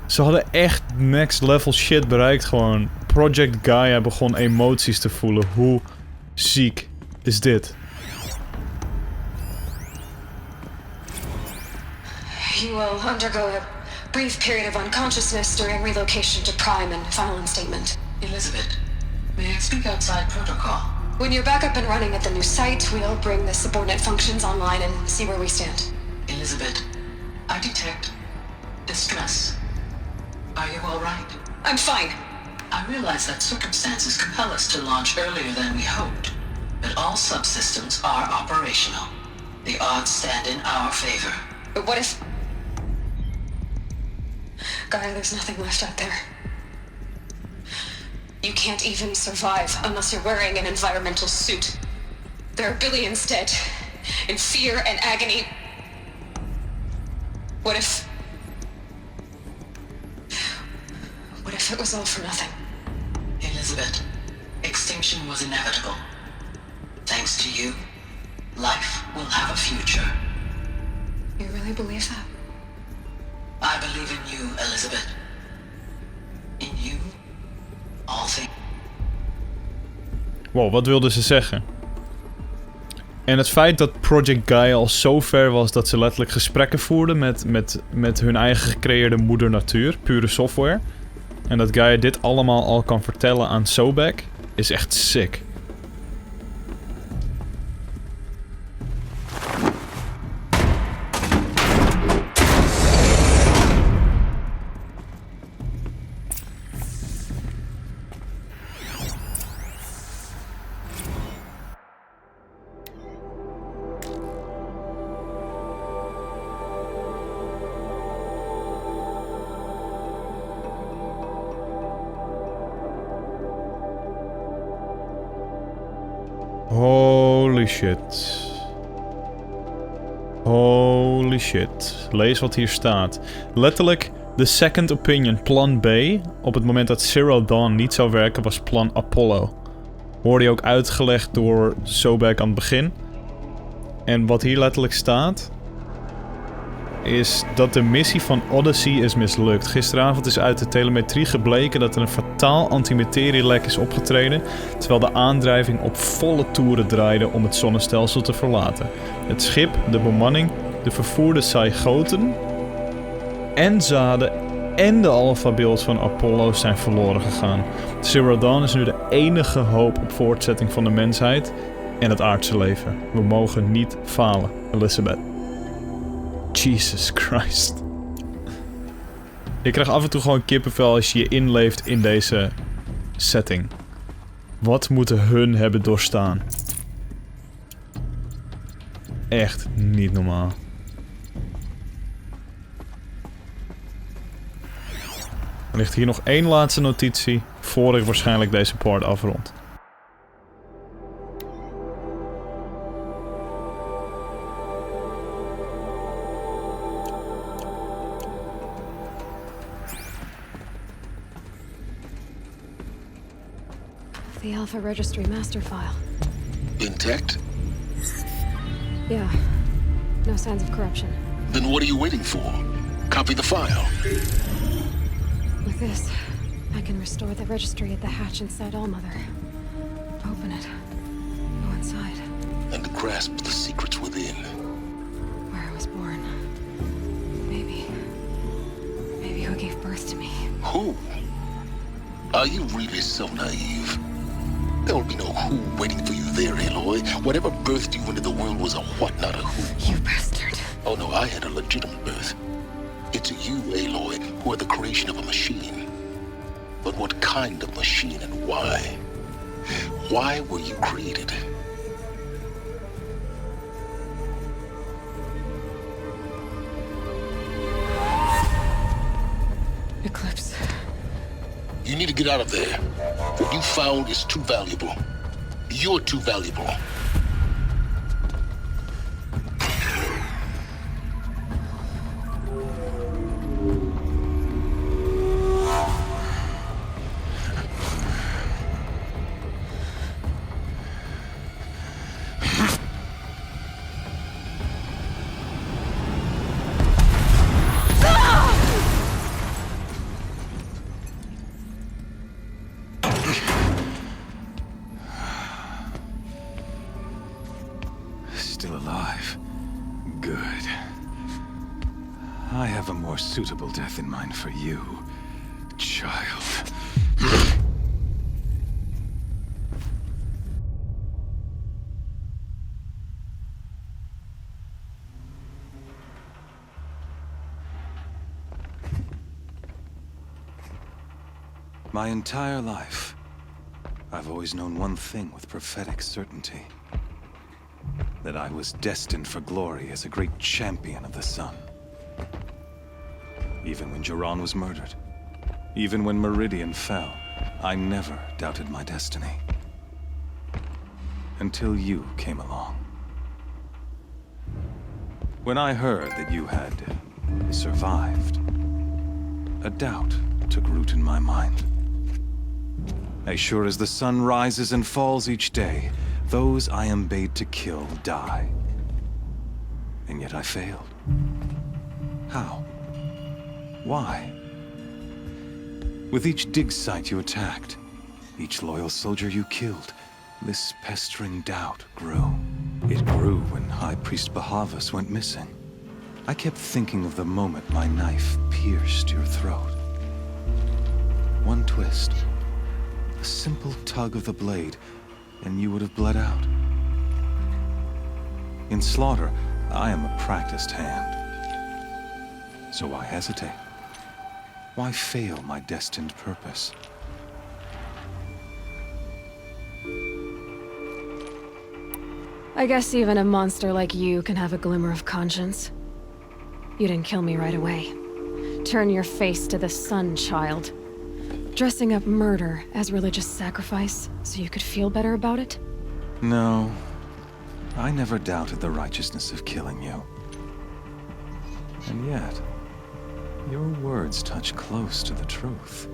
Ze hadden echt next level shit bereikt gewoon. Project Gaia begon emoties te voelen. Hoe ziek is dit? You will undergo a brief period of unconsciousness during relocation to Prime and final instatement. Elizabeth, may I speak outside protocol? When you're back up and running at the new site, we'll bring the subordinate functions online and see where we stand. Elizabeth, I detect distress. Are you all right? I'm fine. I realize that circumstances compel us to launch earlier than we hoped, but all subsystems are operational. The odds stand in our favor. But what if... Gaia, there's nothing left out there. You can't even survive unless you're wearing an environmental suit. There are billions dead, in fear and agony. What if it was all for nothing? Elizabeth, extinction was inevitable. Thanks to you, life will have a future. You really believe that? I believe in you, Elizabeth. In you, all things. Wow, wat wilden ze zeggen? En het feit dat Project Gaia al zo ver was dat ze letterlijk gesprekken voerden met hun eigen gecreëerde moeder natuur, pure software. En dat Gaia dit allemaal al kan vertellen aan Sobek, is echt sick. Holy shit. Holy shit. Lees wat hier staat. Letterlijk, de second opinion, plan B, op het moment dat Zero Dawn niet zou werken, was plan Apollo. Hoorde je ook uitgelegd door Sobek aan het begin. En wat hier letterlijk staat, is dat de missie van Odyssey is mislukt. Gisteravond is uit de telemetrie gebleken dat er een fataal antimaterielek is opgetreden, terwijl de aandrijving op volle toeren draaide om het zonnestelsel te verlaten. Het schip, de bemanning, de vervoerde zygoten en zaden en de alfabeeld van Apollo zijn verloren gegaan. Zero Dawn is nu de enige hoop op voortzetting van de mensheid en het aardse leven. We mogen niet falen, Elizabeth. Jesus Christ. Ik krijg af en toe gewoon kippenvel als je je inleeft in deze setting. Wat moeten hun hebben doorstaan? Echt niet normaal. Er ligt hier nog één laatste notitie voor ik waarschijnlijk deze part afrond. The Alpha Registry master file. Intact? Yeah. No signs of corruption. Then what are you waiting for? Copy the file. With this, I can restore the registry at the hatch inside Allmother. Open it. Go inside. And grasp the secrets within. Where I was born. Maybe who gave birth to me. Who? Are you really so naive? There will be no who waiting for you there, Aloy. Whatever birthed you into the world was a what, not a who. You bastard. Oh no, I had a legitimate birth. It's you, Aloy, who are the creation of a machine. But what kind of machine and why? Why were you created? Eclipse. You need to get out of there. What you found is too valuable. You're too valuable. Still alive. Good. I have a more suitable death in mind for you, child. My entire life, I've always known one thing with prophetic certainty. That I was destined for glory as a great champion of the sun. Even when Jiran was murdered, even when Meridian fell, I never doubted my destiny. Until you came along. When I heard that you had survived, a doubt took root in my mind. As sure as the sun rises and falls each day, those I am bade to kill die. And yet I failed. How? Why? With each dig site you attacked, each loyal soldier you killed, this pestering doubt grew. It grew when High Priest Bahavas went missing. I kept thinking of the moment my knife pierced your throat. One twist, a simple tug of the blade, and you would have bled out. In slaughter, I am a practiced hand. So why hesitate? Why fail my destined purpose? I guess even a monster like you can have a glimmer of conscience. You didn't kill me right away. Turn your face to the sun, child. Dressing up murder as religious sacrifice so you could feel better about it? No. I never doubted the righteousness of killing you. And yet, your words touch close to the truth.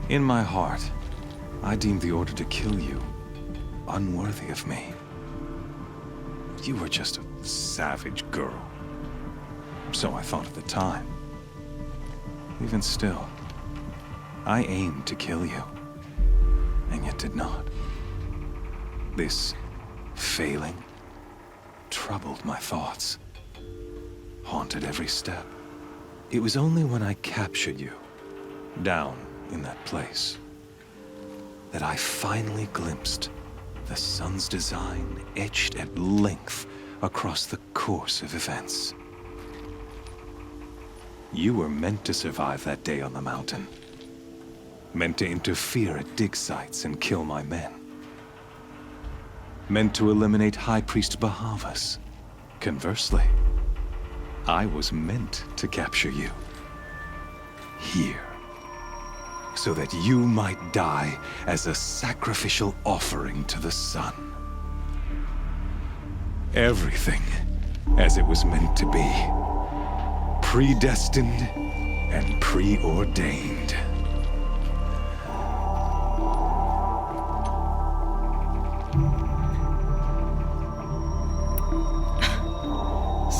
In my heart, I deemed the order to kill you unworthy of me. You were just a savage girl. So I thought at the time. Even still, I aimed to kill you, and yet did not. This failing troubled my thoughts, haunted every step. It was only when I captured you, down in that place, that I finally glimpsed the sun's design etched at length across the course of events. You were meant to survive that day on the mountain. Meant to interfere at dig sites and kill my men. Meant to eliminate High Priest Bahavas. Conversely, I was meant to capture you. Here. So that you might die as a sacrificial offering to the sun. Everything as it was meant to be. Predestined and preordained.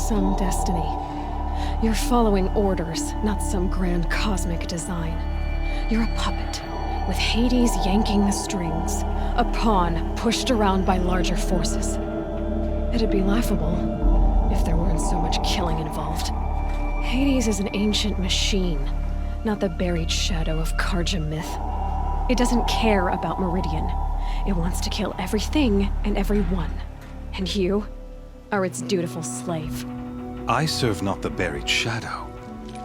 Some destiny. You're following orders, not some grand cosmic design. You're a puppet, with Hades yanking the strings, a pawn pushed around by larger forces. It'd be laughable if there weren't so much killing involved. Hades is an ancient machine, not the buried shadow of Karja myth. It doesn't care about Meridian. It wants to kill everything and everyone. And you are its dutiful slave. I serve not the buried shadow,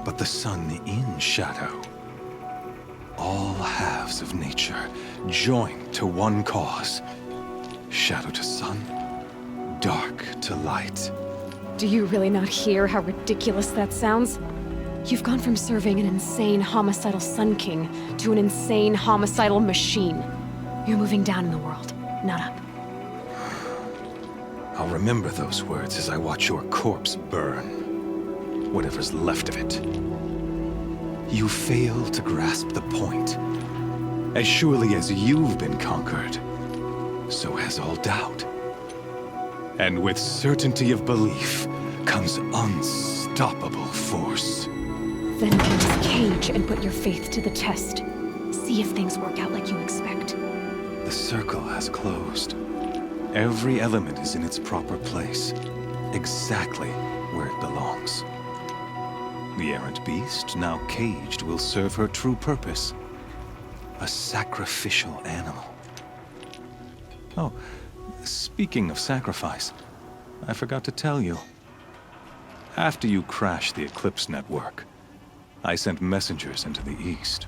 but the sun in shadow. All halves of nature joined to one cause. Shadow to sun, dark to light. Do you really not hear how ridiculous that sounds? You've gone from serving an insane homicidal Sun King to an insane homicidal machine. You're moving down in the world, not up. I'll remember those words as I watch your corpse burn. Whatever's left of it. You fail to grasp the point. As surely as you've been conquered, so has all doubt. And with certainty of belief comes unstoppable force. Then get this cage and put your faith to the test. See if things work out like you expect. The circle has closed. Every element is in its proper place, exactly where it belongs. The errant beast, now caged, will serve her true purpose. A sacrificial animal. Oh, speaking of sacrifice, I forgot to tell you. After you crashed the Eclipse network, I sent messengers into the east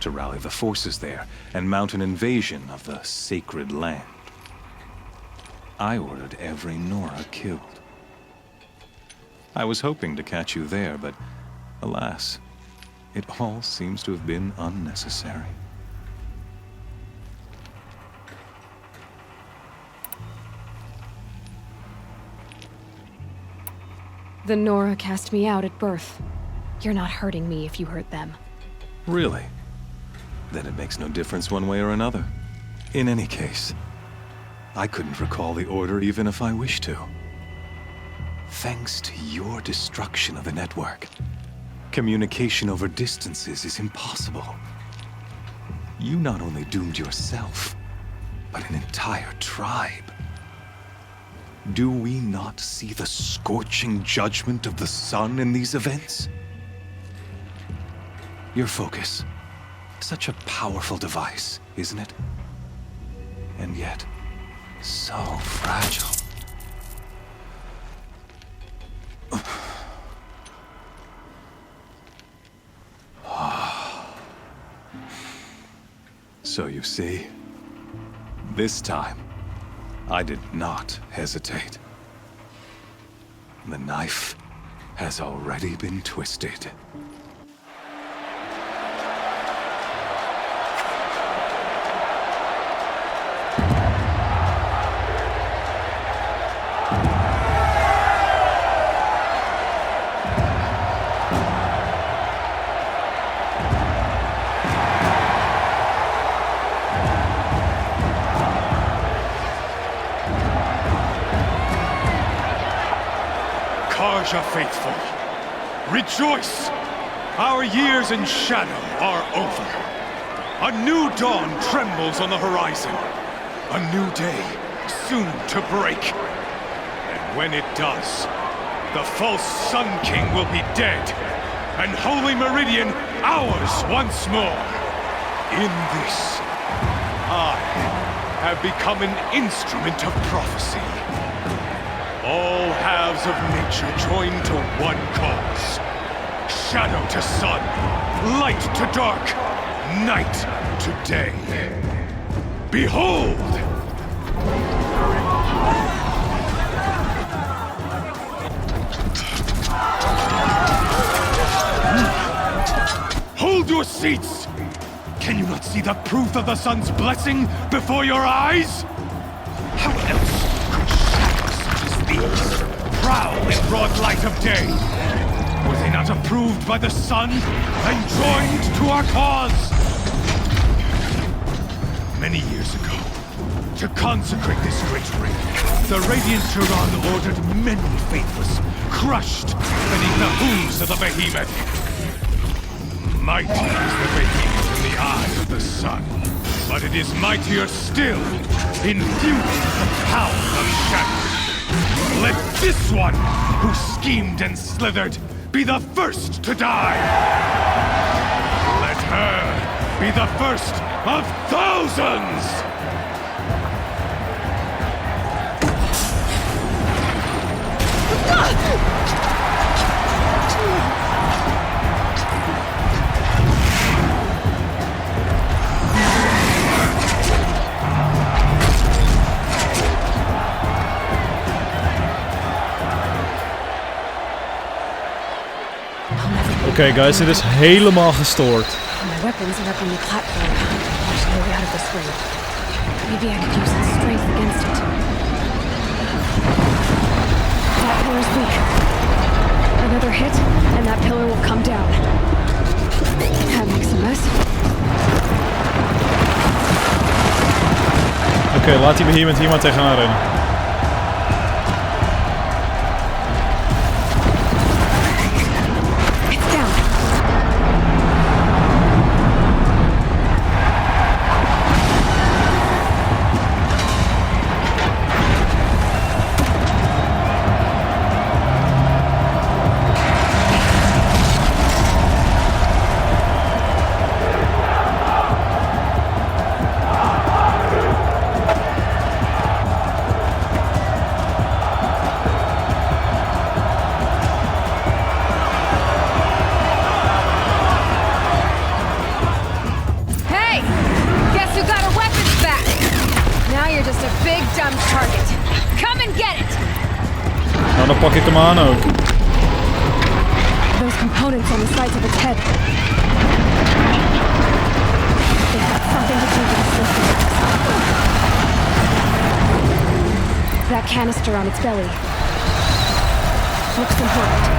to rally the forces there and mount an invasion of the sacred land. I ordered every Nora killed. I was hoping to catch you there, but alas, it all seems to have been unnecessary. The Nora cast me out at birth. You're not hurting me if you hurt them. Really? Then it makes no difference one way or another. In any case, I couldn't recall the order even if I wished to. Thanks to your destruction of the network, communication over distances is impossible. You not only doomed yourself, but an entire tribe. Do we not see the scorching judgment of the sun in these events? Your focus. Such a powerful device, isn't it? And yet, so fragile. So you see, this time, I did not hesitate. The knife has already been twisted. Karja faithful, rejoice! Our years in shadow are over. A new dawn trembles on the horizon. A new day soon to break. And when it does, the false Sun King will be dead, and Holy Meridian ours once more. In this, I have become an instrument of prophecy. All halves of nature join to one cause. Shadow to sun, light to dark, night to day. Behold! Hold your seats! Can you not see the proof of the sun's blessing before your eyes? How else could shadows such as these prowl in broad light of day? Were they not approved by the sun and joined to our cause? Many years ago, to consecrate this great ring, the Radiant Turan ordered many faithless crushed beneath the hooves of the behemoth. Mighty is the behemoth in the eye of the sun, but it is mightier still in fury the power of shadow. Let this one, who schemed and slithered, be the first to die. Let her be the first of thousands! Oké, guys, dit is helemaal gestoord. My weapons are up on the platform. There's no way out of this ring. Maybe I could use some strength against it. That pillar's weak. Another hit, and that pillar will come down. That makes a mess. Oké, laat die behemoth hier maar tegenaan rennen. Dan pak ik hem aan ook. Those components on the sides of its head. They've got something to do with the system. That canister on its belly looks important.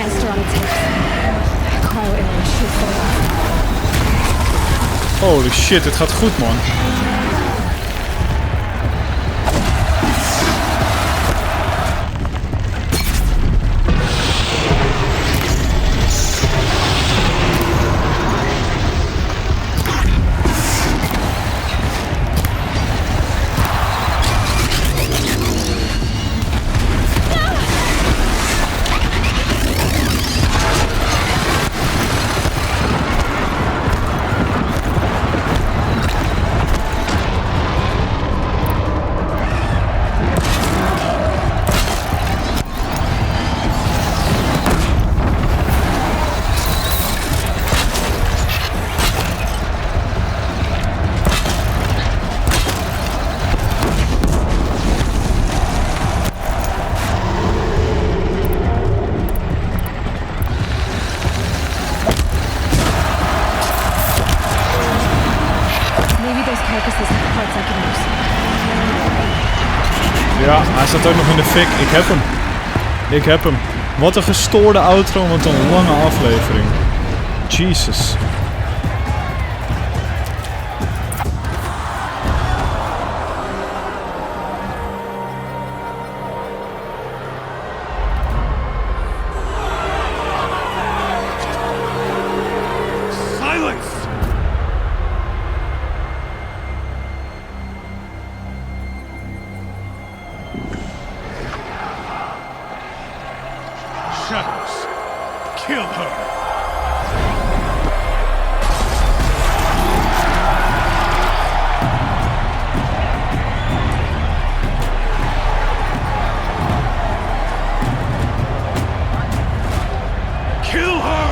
Canister on its hips. Cryo area should go off. Holy shit, het gaat goed, man. Ja, hij staat ook nog in de fik. Ik heb hem. Wat een gestoorde outro, wat een lange aflevering. Jesus. Shadows, kill her! Kill her!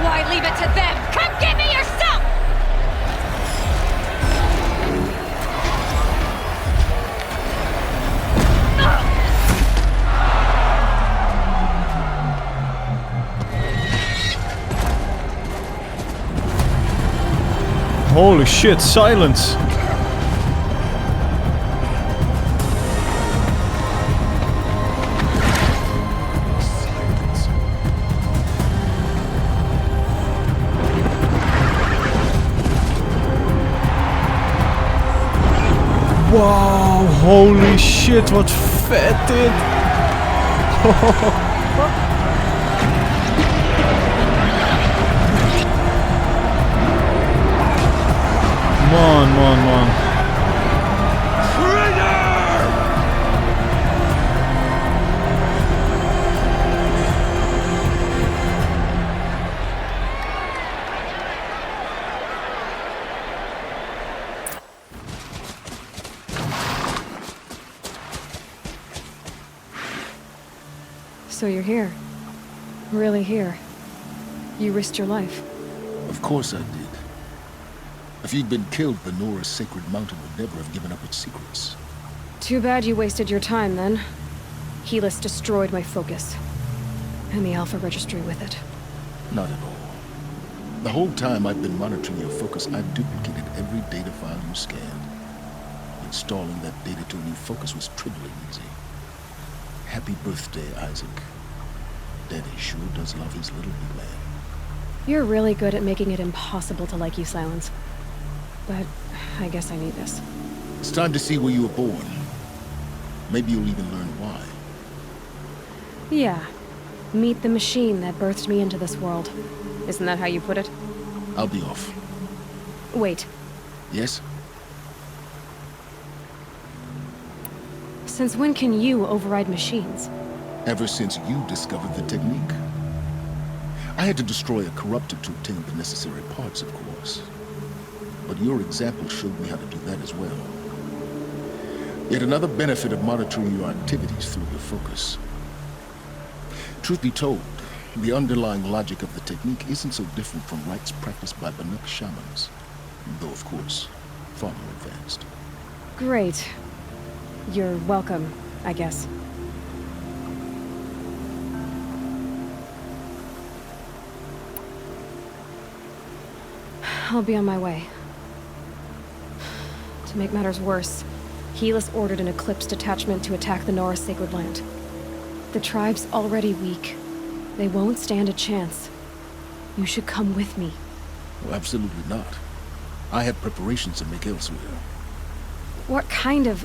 Why leave it to them? Come get me yourself! Holy shit, silence! Wow, holy shit, wat vet dit! Man. So you're here. Really here. You risked your life. Of course I did. If you'd been killed, the Nora's Sacred Mountain would never have given up its secrets. Too bad you wasted your time, then. Helis destroyed my focus. And the Alpha Registry with it. Not at all. The whole time I've been monitoring your focus, I've duplicated every data file you scanned. Installing that data to a new focus was trivially easy. Happy birthday, Isaac. Daddy sure does love his little big man. You're really good at making it impossible to like you, Silence. But I guess I need this. It's time to see where you were born. Maybe you'll even learn why. Yeah. Meet the machine that birthed me into this world. Isn't that how you put it? I'll be off. Wait. Yes? Since when can you override machines? Ever since you discovered the technique. I had to destroy a corruptor to obtain the necessary parts, of course. But your example showed me how to do that as well. Yet another benefit of monitoring your activities through your focus. Truth be told, the underlying logic of the technique isn't so different from rites practiced by Banuk shamans. Though, of course, far more advanced. Great. You're welcome, I guess. I'll be on my way. To make matters worse, Helis ordered an Eclipse detachment to attack the Nora's sacred land. The tribe's already weak, They won't stand a chance. You should come with me. Well, absolutely not. I have preparations to make elsewhere. What kind of...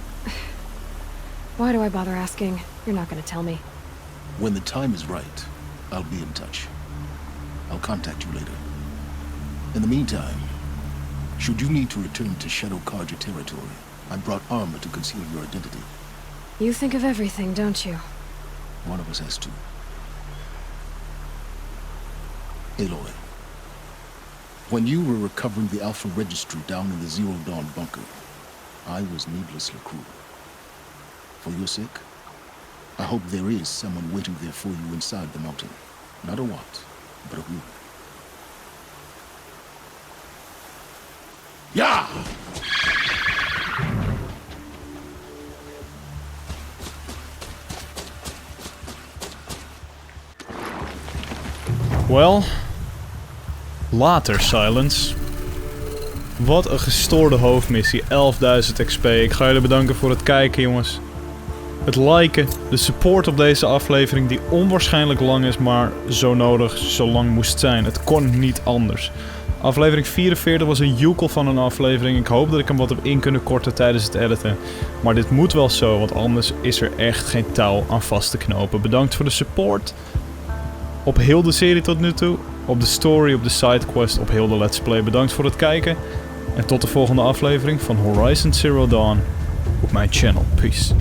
Why do I bother asking? You're not gonna tell me. When the time is right, I'll be in touch. I'll contact you later. In the meantime, should you need to return to Shadow Carja territory, I brought armor to conceal your identity. You think of everything, don't you? One of us has to. Aloy, when you were recovering the Alpha Registry down in the Zero Dawn bunker, I was needlessly cruel. For your sake, I hope there is someone waiting there for you inside the mountain. Not a what, but a who. Yeah! Wel, later, Silence. Wat een gestoorde hoofdmissie, 11.000 XP. Ik ga jullie bedanken voor het kijken, jongens. Het liken, de support op deze aflevering die onwaarschijnlijk lang is, maar zo nodig, zo lang moest zijn. Het kon niet anders. Aflevering 44 was een joekel van een aflevering. Ik hoop dat ik hem wat heb in kunnen korten tijdens het editen. Maar dit moet wel zo, want anders is er echt geen touw aan vast te knopen. Bedankt voor de support. Op heel de serie tot nu toe. Op de story, op de sidequest, op heel de Let's Play. Bedankt voor het kijken. En tot de volgende aflevering van Horizon Zero Dawn op mijn channel. Peace.